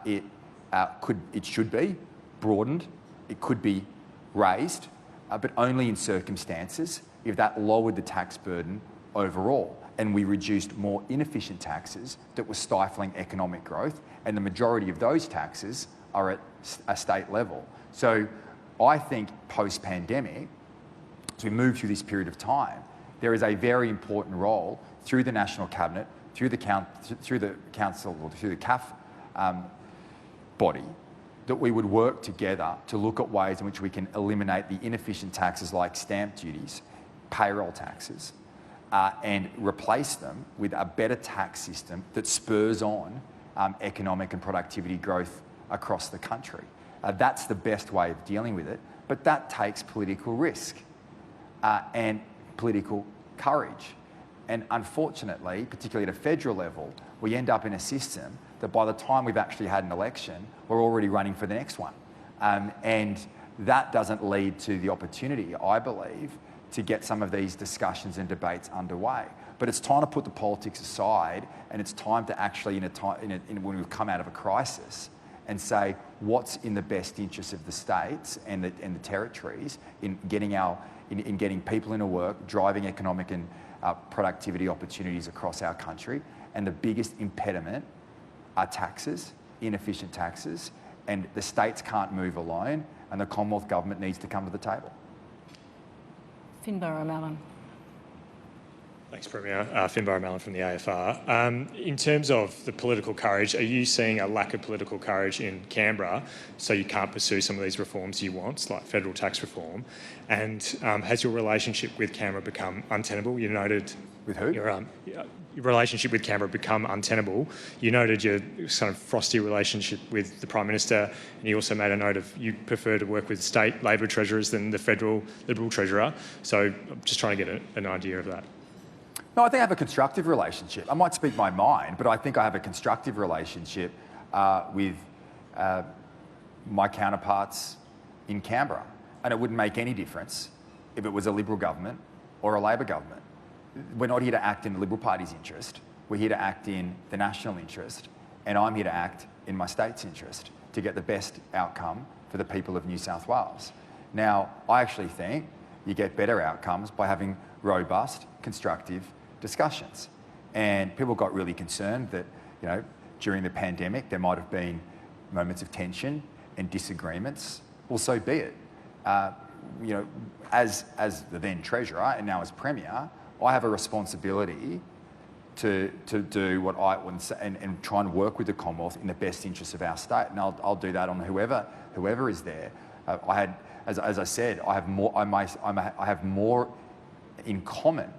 Speaker 3: it should be broadened, it could be raised, but only in circumstances if that lowered the tax burden overall and we reduced more inefficient taxes that were stifling economic growth, and the majority of those taxes are at a state level. So I think post-pandemic, as we move through this period of time, there is a very important role through the National Cabinet, through the Council, or through the CAF body, that we would work together to look at ways in which we can eliminate the inefficient taxes like stamp duties, payroll taxes, and replace them with a better tax system that spurs on economic and productivity growth across the country. That's the best way of dealing with it, but that takes political risk and political courage. And unfortunately, particularly at a federal level, we end up in a system that by the time we've actually had an election, we're already running for the next one. And that doesn't lead to the opportunity, I believe, to get some of these discussions and debates underway. But it's time to put the politics aside, and it's time to actually, when we've come out of a crisis, and say what's in the best interest of the states and the territories in getting people into work, driving economic and productivity opportunities across our country. And the biggest impediment are taxes, inefficient taxes, and the states can't move alone, and the Commonwealth Government needs to come to the table.
Speaker 2: Finbar O'Malley.
Speaker 9: Thanks, Premier. Finbar O'Malley from the AFR. In terms of the political courage, are you seeing a lack of political courage in Canberra so you can't pursue some of these reforms you want, like federal tax reform? And has your relationship with Canberra become untenable? You noted...
Speaker 3: With who?
Speaker 9: Your relationship with Canberra become untenable. You noted your kind of frosty relationship with the Prime Minister, and you also made a note of you prefer to work with state Labor treasurers than the federal Liberal treasurer. So I'm just trying to get an idea of that.
Speaker 3: No, I think I have a constructive relationship. I might speak my mind, but I think I have a constructive relationship with my counterparts in Canberra. And it wouldn't make any difference if it was a Liberal government or a Labor government. We're not here to act in the Liberal Party's interest. We're here to act in the national interest. And I'm here to act in my state's interest to get the best outcome for the people of New South Wales. Now, I actually think you get better outcomes by having robust, constructive discussions. And people got really concerned that, you know, during the pandemic there might have been moments of tension and disagreements. Well, so be it. You know, as the then Treasurer and now as Premier, I have a responsibility to do what I want and try and work with the Commonwealth in the best interests of our state, and I'll do that on whoever is there. As I said, I have more in common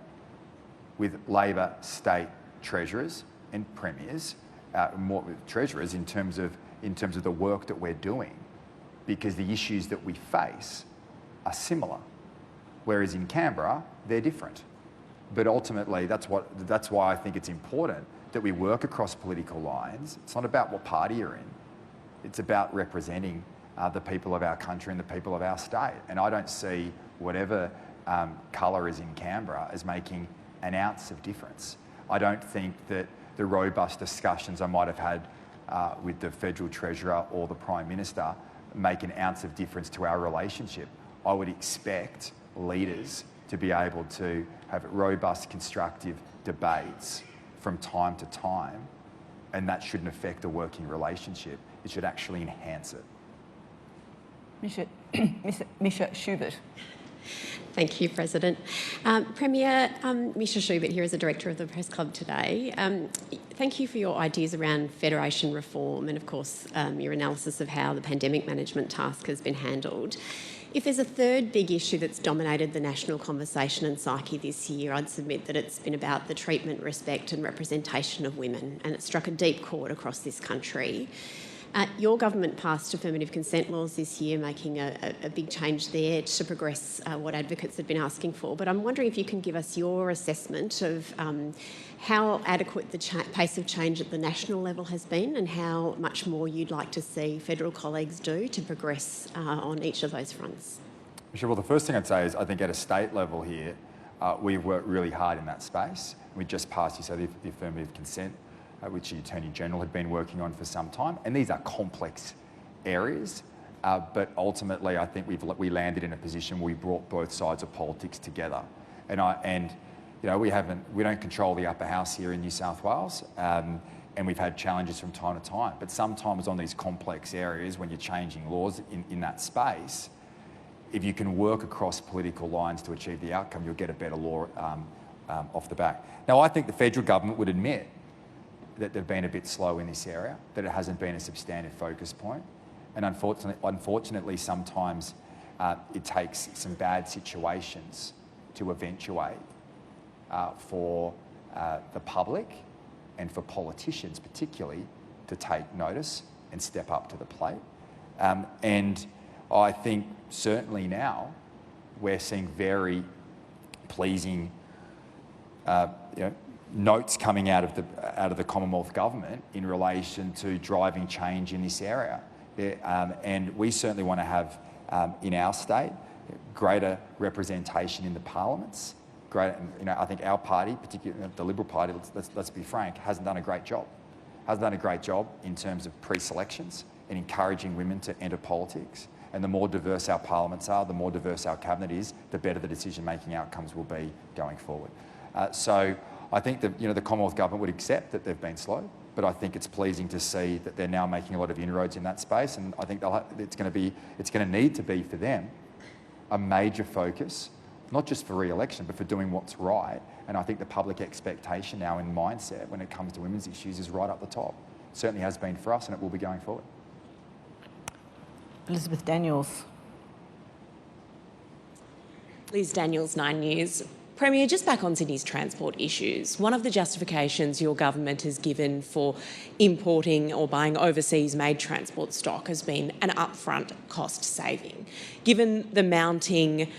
Speaker 3: with Labor state treasurers and premiers, more with treasurers in terms of the work that we're doing, because the issues that we face are similar, whereas in Canberra they're different. But ultimately, that's why I think it's important that we work across political lines. It's not about what party you're in. It's about representing the people of our country and the people of our state. And I don't see whatever colour is in Canberra as making an ounce of difference. I don't think that the robust discussions I might have had with the Federal Treasurer or the Prime Minister make an ounce of difference to our relationship. I would expect leaders to be able to have robust, constructive debates from time to time, and that shouldn't affect a working relationship. It should actually enhance it.
Speaker 2: Misha Schubert.
Speaker 10: Thank you, President. Premier, Misha Schubert here as the Director of the Press Club today. Thank you for your ideas around federation reform and, of course, your analysis of how the pandemic management task has been handled. If there's a third big issue that's dominated the national conversation and psyche this year, I'd submit that it's been about the treatment, respect and representation of women, and it struck a deep chord across this country. Your government passed affirmative consent laws this year, making a big change there to progress what advocates had been asking for. But I'm wondering if you can give us your assessment of how adequate the pace of change at the national level has been and how much more you'd like to see federal colleagues do to progress on each of those fronts.
Speaker 3: Sure. Well, the first thing I'd say is I think at a state level here, we've worked really hard in that space. We just passed, you said, the affirmative consent, which the Attorney-General had been working on for some time. And these are complex areas, but ultimately I think we landed in a position where we brought both sides of politics together. And you know, we don't control the upper house here in New South Wales, and we've had challenges from time to time. But sometimes on these complex areas, when you're changing laws in that space, if you can work across political lines to achieve the outcome, you'll get a better law off the back. Now, I think the federal government would admit that they've been a bit slow in this area, that it hasn't been a substantive focus point. And unfortunately sometimes it takes some bad situations to eventuate for the public and for politicians particularly to take notice and step up to the plate. And I think certainly now we're seeing very pleasing notes coming out of the Commonwealth Government in relation to driving change in this area. And we certainly want to have in our state greater representation in the parliaments. I think our party, particularly the Liberal Party, let's be frank, hasn't done a great job. Hasn't done a great job in terms of pre-selections and encouraging women to enter politics. And the more diverse our parliaments are, the more diverse our cabinet is, the better the decision-making outcomes will be going forward. So I think that the Commonwealth Government would accept that they've been slow, but I think it's pleasing to see that they're now making a lot of inroads in that space, and I think it's going to need to be for them a major focus, not just for re-election, but for doing what's right. And I think the public expectation now in mindset when it comes to women's issues is right up the top. It certainly has been for us, and it will be going forward.
Speaker 2: Elizabeth Daniels.
Speaker 11: Liz Daniels, 9 News. Premier, just back on Sydney's transport issues, one of the justifications your government has given for importing or buying overseas-made transport stock has been an upfront cost saving. Given the mounting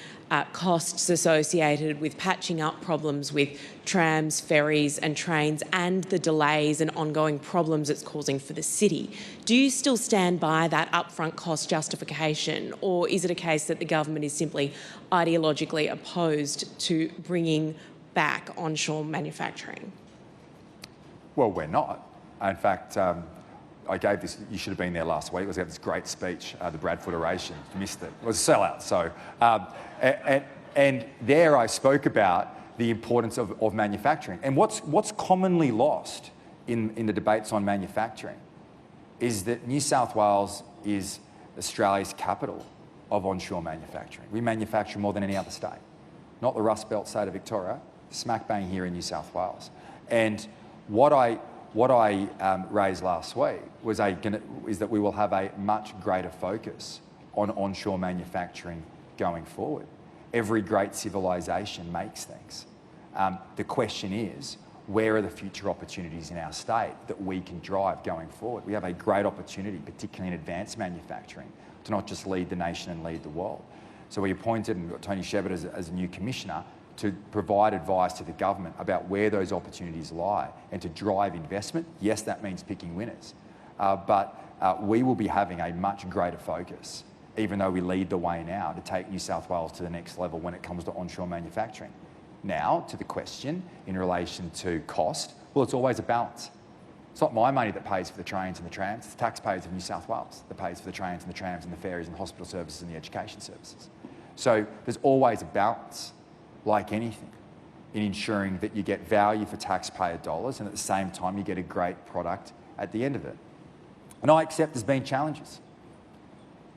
Speaker 11: costs associated with patching up problems with trams, ferries and trains, and the delays and ongoing problems it's causing for the city. Do you still stand by that upfront cost justification, or is it a case that the government is simply ideologically opposed to bringing back onshore manufacturing?
Speaker 3: Well, we're not. In fact, I gave this, you should have been there last week, I gave this great speech, the Bradford Oration, you missed it. It was a sellout. So, and there I spoke about the importance of manufacturing. And what's commonly lost in the debates on manufacturing is that New South Wales is Australia's capital of onshore manufacturing. We manufacture more than any other state. Not the Rust Belt state of Victoria, smack bang here in New South Wales. And what I raised last week was that we will have a much greater focus on onshore manufacturing going forward. Every great civilisation makes things. The question is, where are the future opportunities in our state that we can drive going forward? We have a great opportunity, particularly in advanced manufacturing, to not just lead the nation and lead the world. So we appointed and got Tony Shepherd as a new commissioner to provide advice to the government about where those opportunities lie and to drive investment. Yes, that means picking winners, but we will be having a much greater focus, even though we lead the way now, to take New South Wales to the next level when it comes to onshore manufacturing. Now, to the question in relation to cost, well, it's always a balance. It's not my money that pays for the trains and the trams, it's the taxpayers of New South Wales that pays for the trains and the trams and the ferries and the hospital services and the education services. So there's always a balance, like anything, in ensuring that you get value for taxpayer dollars and at the same time you get a great product at the end of it. And I accept there's been challenges.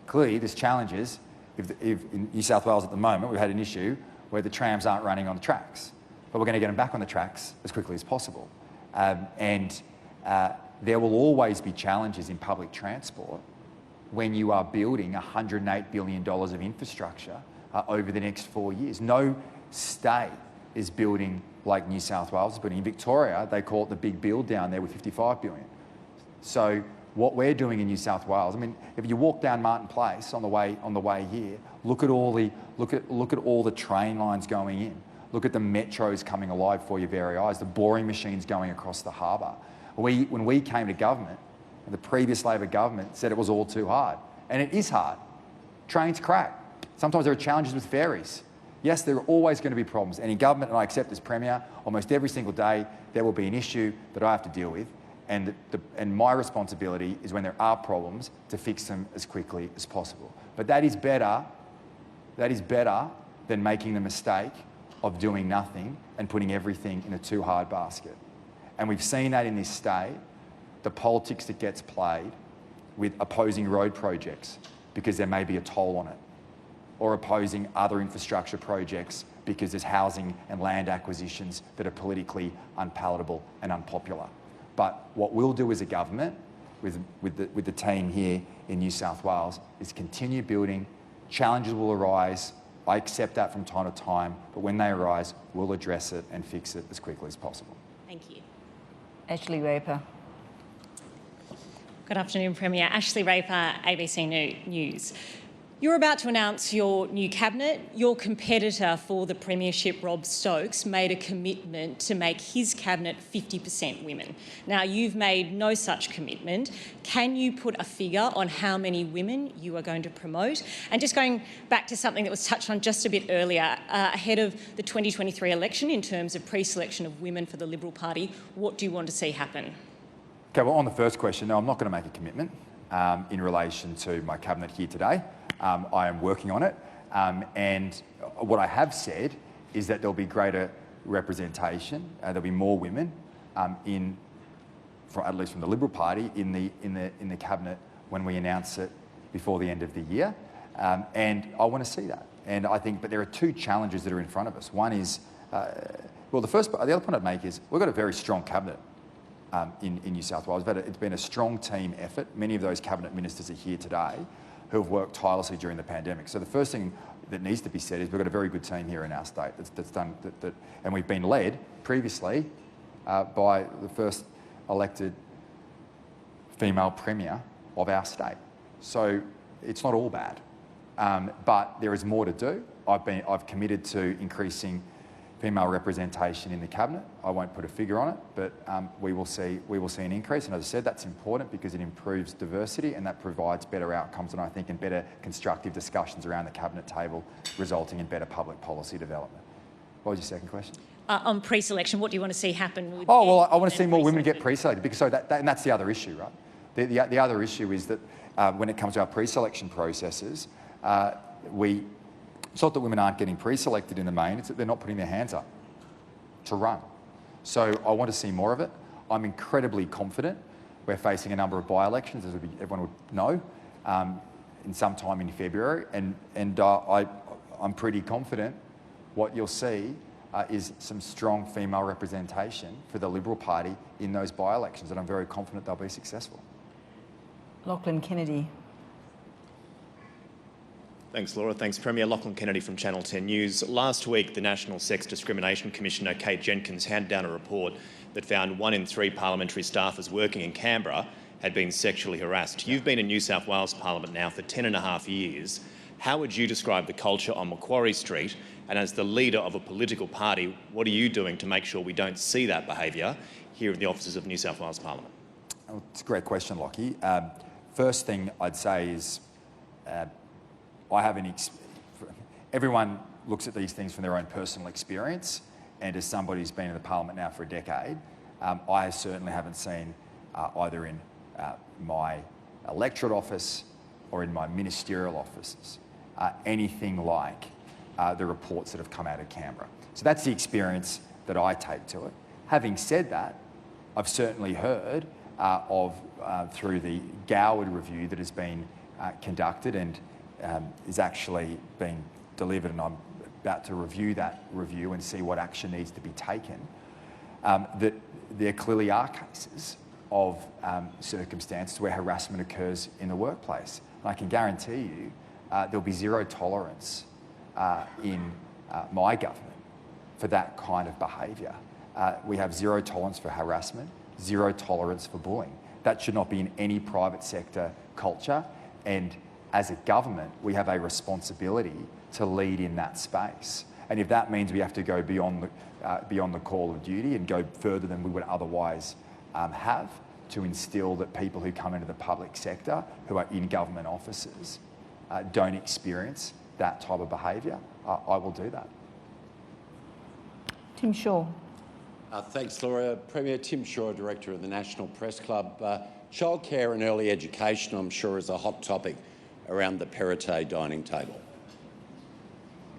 Speaker 3: Clearly there's challenges if in New South Wales at the moment we've had an issue where the trams aren't running on the tracks, but we're going to get them back on the tracks as quickly as possible. There will always be challenges in public transport when you are building $108 billion of infrastructure over the next 4 years. No state is building like New South Wales is building. In Victoria, they call it the big build down there with $55 billion. So what we're doing in New South Wales, I mean, if you walk down Martin Place on the way here, look at all the train lines going in. Look at the metros coming alive for your very eyes, the boring machines going across the harbour. When we came to government, the previous Labor government said it was all too hard. And it is hard. Trains crack. Sometimes there are challenges with ferries. Yes, there are always going to be problems. And in government, and I accept as Premier, almost every single day there will be an issue that I have to deal with. And my responsibility is when there are problems to fix them as quickly as possible. But that is better than making the mistake of doing nothing and putting everything in a too hard basket. And we've seen that in this state, the politics that gets played with opposing road projects because there may be a toll on it, or opposing other infrastructure projects because there's housing and land acquisitions that are politically unpalatable and unpopular. But what we'll do as a government, with the team here in New South Wales, is continue building. Challenges will arise. I accept that from time to time, but when they arise, we'll address it and fix it as quickly as possible.
Speaker 11: Thank you.
Speaker 2: Ashley Raper.
Speaker 12: Good afternoon, Premier. Ashley Raper, ABC News. You're about to announce your new cabinet. Your competitor for the premiership, Rob Stokes, made a commitment to make his cabinet 50% women. Now, you've made no such commitment. Can you put a figure on how many women you are going to promote? And just going back to something that was touched on just a bit earlier, ahead of the 2023 election in terms of pre-selection of women for the Liberal Party, what do you want to see happen?
Speaker 3: Okay, well, on the first question, no, I'm not going to make a commitment in relation to my cabinet here today. I am working on it, and what I have said is that there'll be greater representation. There'll be more women at least from the Liberal Party in the cabinet when we announce it before the end of the year, and I want to see that. And I think, but there are two challenges that are in front of us. One is, well, the other point I'd make is we've got a very strong cabinet in New South Wales. It's been a strong team effort. Many of those cabinet ministers are here today who have worked tirelessly during the pandemic. So the first thing that needs to be said is we've got a very good team here in our state that's done that, and we've been led previously by the first elected female Premier of our state. So it's not all bad, but there is more to do. I've committed to increasing female representation in the cabinet. I won't put a figure on it, but we will see an increase. And as I said, that's important because it improves diversity and that provides better outcomes, and I think, and better constructive discussions around the cabinet table, resulting in better public policy development. What was your second question?
Speaker 12: On pre-selection, what do you want to see happen? With
Speaker 3: I want to see more women get pre-selected, because and that's the other issue, right? The other issue is that when it comes to our pre-selection processes, it's not that women aren't getting pre-selected in the main, it's that they're not putting their hands up to run. So I want to see more of it. I'm incredibly confident. We're facing a number of by-elections, as everyone would know, in some time in February, and I'm pretty confident what you'll see is some strong female representation for the Liberal Party in those by-elections, and I'm very confident they'll be successful.
Speaker 2: Lachlan Kennedy.
Speaker 13: Thanks, Laura. Thanks, Premier. Lachlan Kennedy from Channel 10 News. Last week, the National Sex Discrimination Commissioner, Kate Jenkins, handed down a report that found 1 in 3 parliamentary staffers working in Canberra had been sexually harassed. You've been in New South Wales Parliament now for 10.5 years. How would you describe the culture on Macquarie Street? And as the leader of a political party, what are you doing to make sure we don't see that behaviour here in the offices of New South Wales Parliament?
Speaker 3: Oh, it's a great question, Lockie. First thing I'd say is I have everyone looks at these things from their own personal experience, and as somebody who's been in the Parliament now for a decade, I certainly haven't seen either in my electorate office or in my ministerial offices anything like the reports that have come out of Canberra. So that's the experience that I take to it. Having said that, I've certainly heard through the Goward review that has been conducted and is actually being delivered, and I'm about to review that review and see what action needs to be taken, that there clearly are cases of circumstances where harassment occurs in the workplace. And I can guarantee you there'll be zero tolerance in my government for that kind of behaviour. We have zero tolerance for harassment, zero tolerance for bullying. That should not be in any private sector culture, and as a government, we have a responsibility to lead in that space. And if that means we have to go beyond the call of duty and go further than we would otherwise have to instill that people who come into the public sector, who are in government offices, don't experience that type of behaviour, I will do that.
Speaker 2: Tim Shaw.
Speaker 14: Thanks, Laura. Premier. Tim Shaw, Director of the National Press Club. Childcare and early education, I'm sure, is a hot topic around the Perrottet dining table.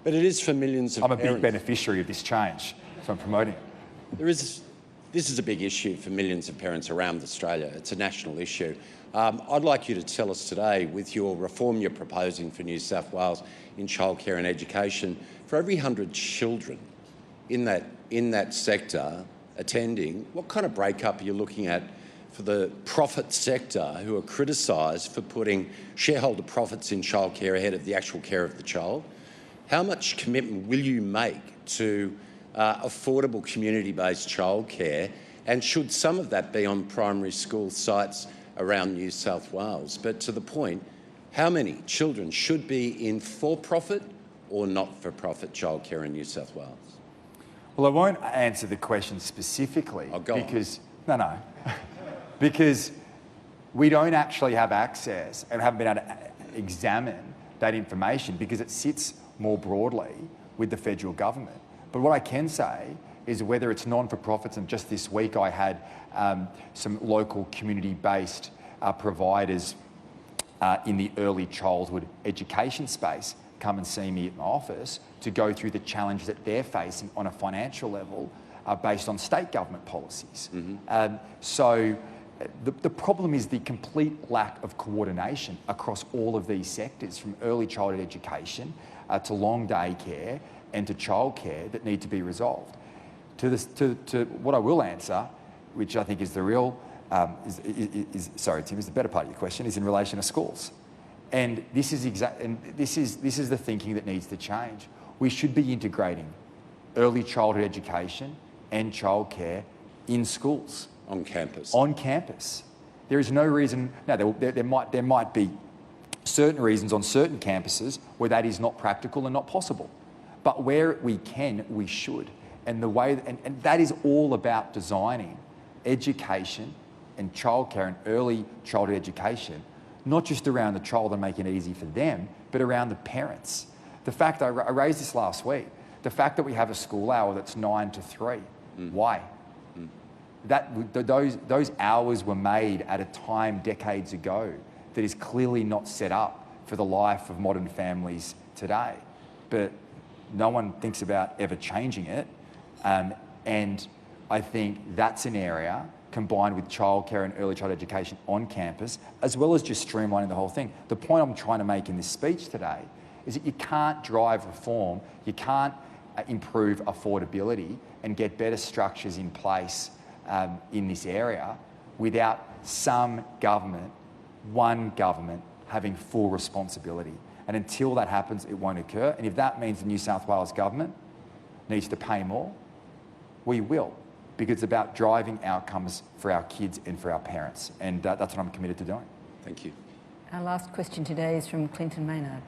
Speaker 14: But it is for millions of parents. I'm a big
Speaker 3: beneficiary of this change, so I'm promoting it.
Speaker 14: This is a big issue for millions of parents around Australia. It's a national issue. I'd like you to tell us today, with your reform you're proposing for New South Wales in childcare and education, for every 100 children in that sector attending, what kind of breakup are you looking at for the profit sector who are criticised for putting shareholder profits in childcare ahead of the actual care of the child? How much commitment will you make to affordable community-based childcare, and should some of that be on primary school sites around New South Wales? But to the point, how many children should be in for-profit or not-for-profit childcare in New South Wales?
Speaker 3: Well, I won't answer the question specifically because we don't actually have access and haven't been able to examine that information because it sits more broadly with the federal government. But what I can say is whether it's non-for-profits, and just this week I had some local community-based providers in the early childhood education space come and see me at my office to go through the challenges that they're facing on a financial level based on state government policies. So the problem is the complete lack of coordination across all of these sectors, from early childhood education to long day care and to childcare, that need to be resolved. To what I will answer, which I think is the real, sorry Tim, is the better part of your question, is in relation to schools. And this is the thinking that needs to change. We should be integrating early childhood education and childcare in schools.
Speaker 14: On campus.
Speaker 3: On campus. There is no reason. Now there might be certain reasons on certain campuses where that is not practical and not possible. But where we can, we should. And the way, and that is all about designing education and childcare and early childhood education, not just around the child and making it easy for them, but around the parents. The fact, I raised this last week, the fact that we have a school hour that's 9 to 3. Why? Those hours were made at a time decades ago that is clearly not set up for the life of modern families today. But no one thinks about ever changing it. And I think that's an area, combined with childcare and early childhood education on campus, as well as just streamlining the whole thing. The point I'm trying to make in this speech today is that you can't drive reform, you can't improve affordability and get better structures in place in this area without some government, one government, having full responsibility. And until that happens, it won't occur. And if that means the New South Wales government needs to pay more, we will, because it's about driving outcomes for our kids and for our parents. And that's what I'm committed to doing.
Speaker 14: Thank you.
Speaker 2: Our last question today is from Clinton Maynard.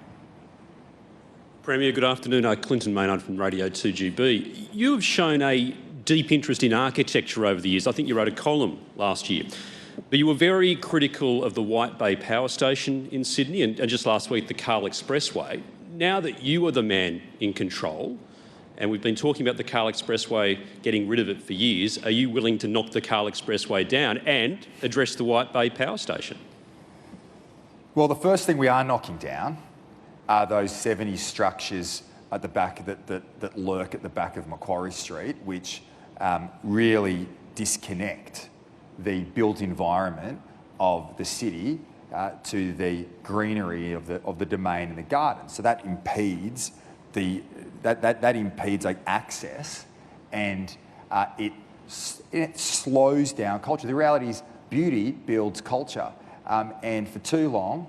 Speaker 15: Premier, good afternoon. Clinton Maynard from Radio 2GB. You have shown a deep interest in architecture over the years. I think you wrote a column last year. But you were very critical of the White Bay Power Station in Sydney and just last week the Carl Expressway. Now that you are the man in control, and we've been talking about the Carl Expressway, getting rid of it for years, are you willing to knock the Carl Expressway down and address the White Bay Power Station?
Speaker 3: Well, the first thing we are knocking down are those 70 structures at the back that lurk at the back of Macquarie Street, which really disconnect the built environment of the city to the greenery of the domain and the garden. So that impedes that impedes access, and it slows down culture. The reality is beauty builds culture, and for too long,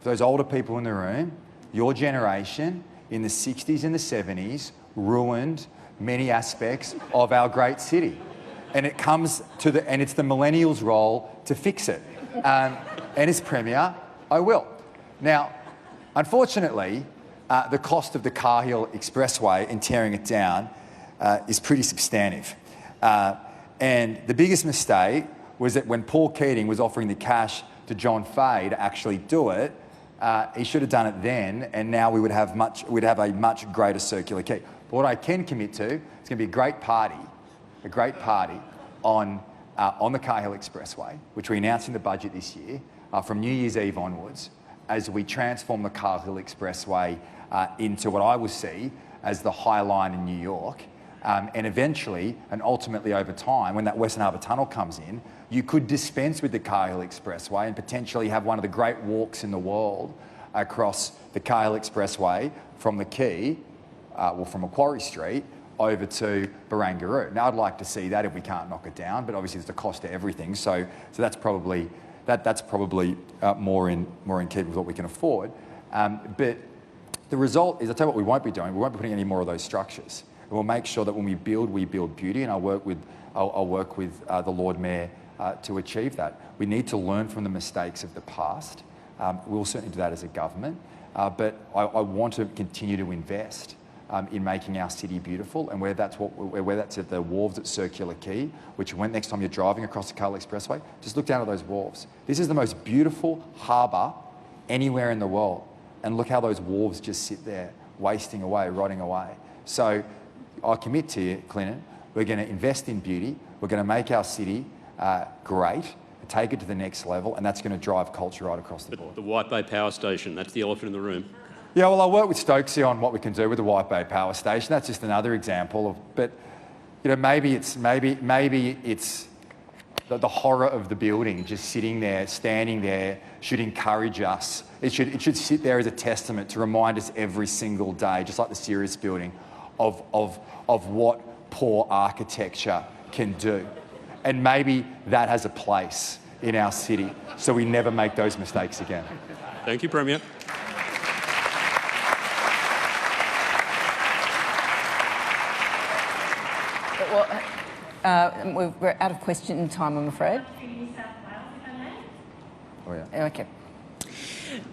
Speaker 3: for those older people in the room, your generation in the 60s and the 70s ruined many aspects of our great city. And it comes to and it's the millennials' role to fix it. And as Premier, I will. Now, unfortunately, the cost of the Cahill Expressway and tearing it down is pretty substantive. And the biggest mistake was that when Paul Keating was offering the cash to John Fay to actually do it, he should have done it then, and now we'd have a much greater circular quay. But what I can commit to, it's going to be a great party on the Cahill Expressway, which we announced in the budget this year, from New Year's Eve onwards, as we transform the Cahill Expressway into what I will see as the High Line in New York. And eventually, and ultimately over time, when that Western Harbour Tunnel comes in, you could dispense with the Cahill Expressway and potentially have one of the great walks in the world across the Cahill Expressway from the Quay, from Macquarie Street, over to Barangaroo. Now, I'd like to see that if we can't knock it down, but obviously there's the cost to everything. So that's probably more in keeping with what we can afford. But the result is, I'll tell you what we won't be doing. We won't be putting any more of those structures. And we'll make sure that when we build beauty, and I'll work with the Lord Mayor to achieve that. We need to learn from the mistakes of the past. We'll certainly do that as a government, but I want to continue to invest in making our city beautiful, and where that's at the wharves at Circular Quay, which next time you're driving across the Cahill Expressway, just look down at those wharves. This is the most beautiful harbour anywhere in the world, and look how those wharves just sit there, wasting away, rotting away. So I commit to you, Clinton, we're going to invest in beauty, we're going to make our city great, take it to the next level, and that's going to drive culture right across the board.
Speaker 15: The White Bay Power Station, that's the elephant in the room.
Speaker 3: Yeah, well, I work with Stokesy on what we can do with the White Bay Power Station. That's just another example of, but maybe it's the horror of the building just sitting there, standing there, should encourage us. It should sit there as a testament to remind us every single day, just like the Sirius building, of what poor architecture can do. And maybe that has a place in our city, so we never make those mistakes again.
Speaker 15: Thank you, Premier.
Speaker 2: Well, we're out of question time, I'm afraid.
Speaker 3: Oh, yeah.
Speaker 2: Okay.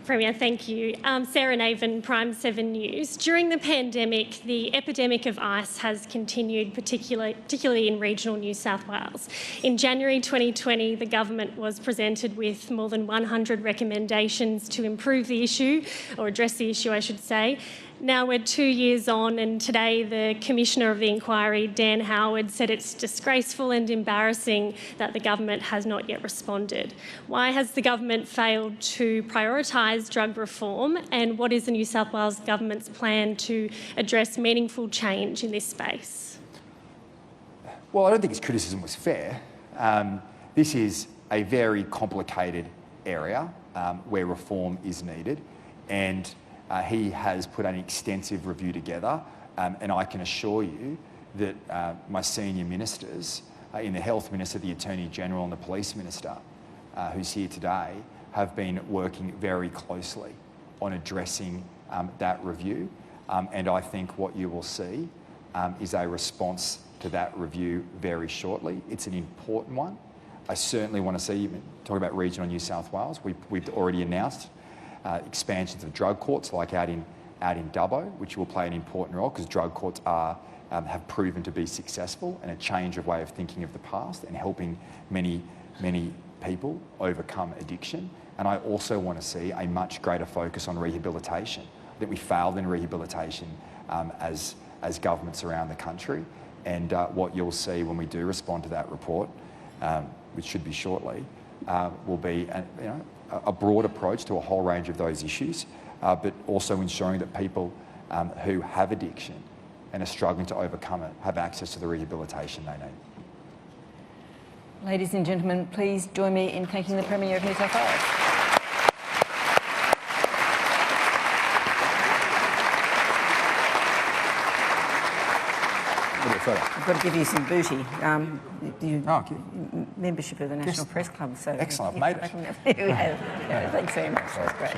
Speaker 16: Premier, thank you. Sarah Naven, Prime 7 News. During the pandemic, the epidemic of ice has continued, particularly in regional New South Wales. In January 2020, the government was presented with more than 100 recommendations to improve the issue, or address the issue, I should say. Now we're 2 years on, and today the Commissioner of the inquiry, Dan Howard, said it's disgraceful and embarrassing that the government has not yet responded. Why has the government failed to prioritise drug reform, and what is the New South Wales government's plan to address meaningful change in this space?
Speaker 3: Well, I don't think his criticism was fair. This is a very complicated area where reform is needed, and he has put an extensive review together, and I can assure you that my senior ministers, in the Health Minister, the Attorney General and the Police Minister, who's here today, have been working very closely on addressing that review. And I think what you will see is a response to that review very shortly. It's an important one. I certainly want to see you talk about regional New South Wales. We've already announced expansions of drug courts, like out in Dubbo, which will play an important role because drug courts have proven to be successful, and a change of way of thinking of the past and helping many people overcome addiction. And I also want to see a much greater focus on rehabilitation. I think we failed in rehabilitation as governments around the country, and what you'll see when we do respond to that report, which should be shortly, will be a broad approach to a whole range of those issues, but also ensuring that people who have addiction and are struggling to overcome it have access to the rehabilitation they need.
Speaker 2: Ladies and gentlemen, please join me in thanking the Premier of New South Wales. I've got to give you some booty. Membership of the National Press Club. So
Speaker 3: excellent, mate.
Speaker 2: Thanks very much. That's great.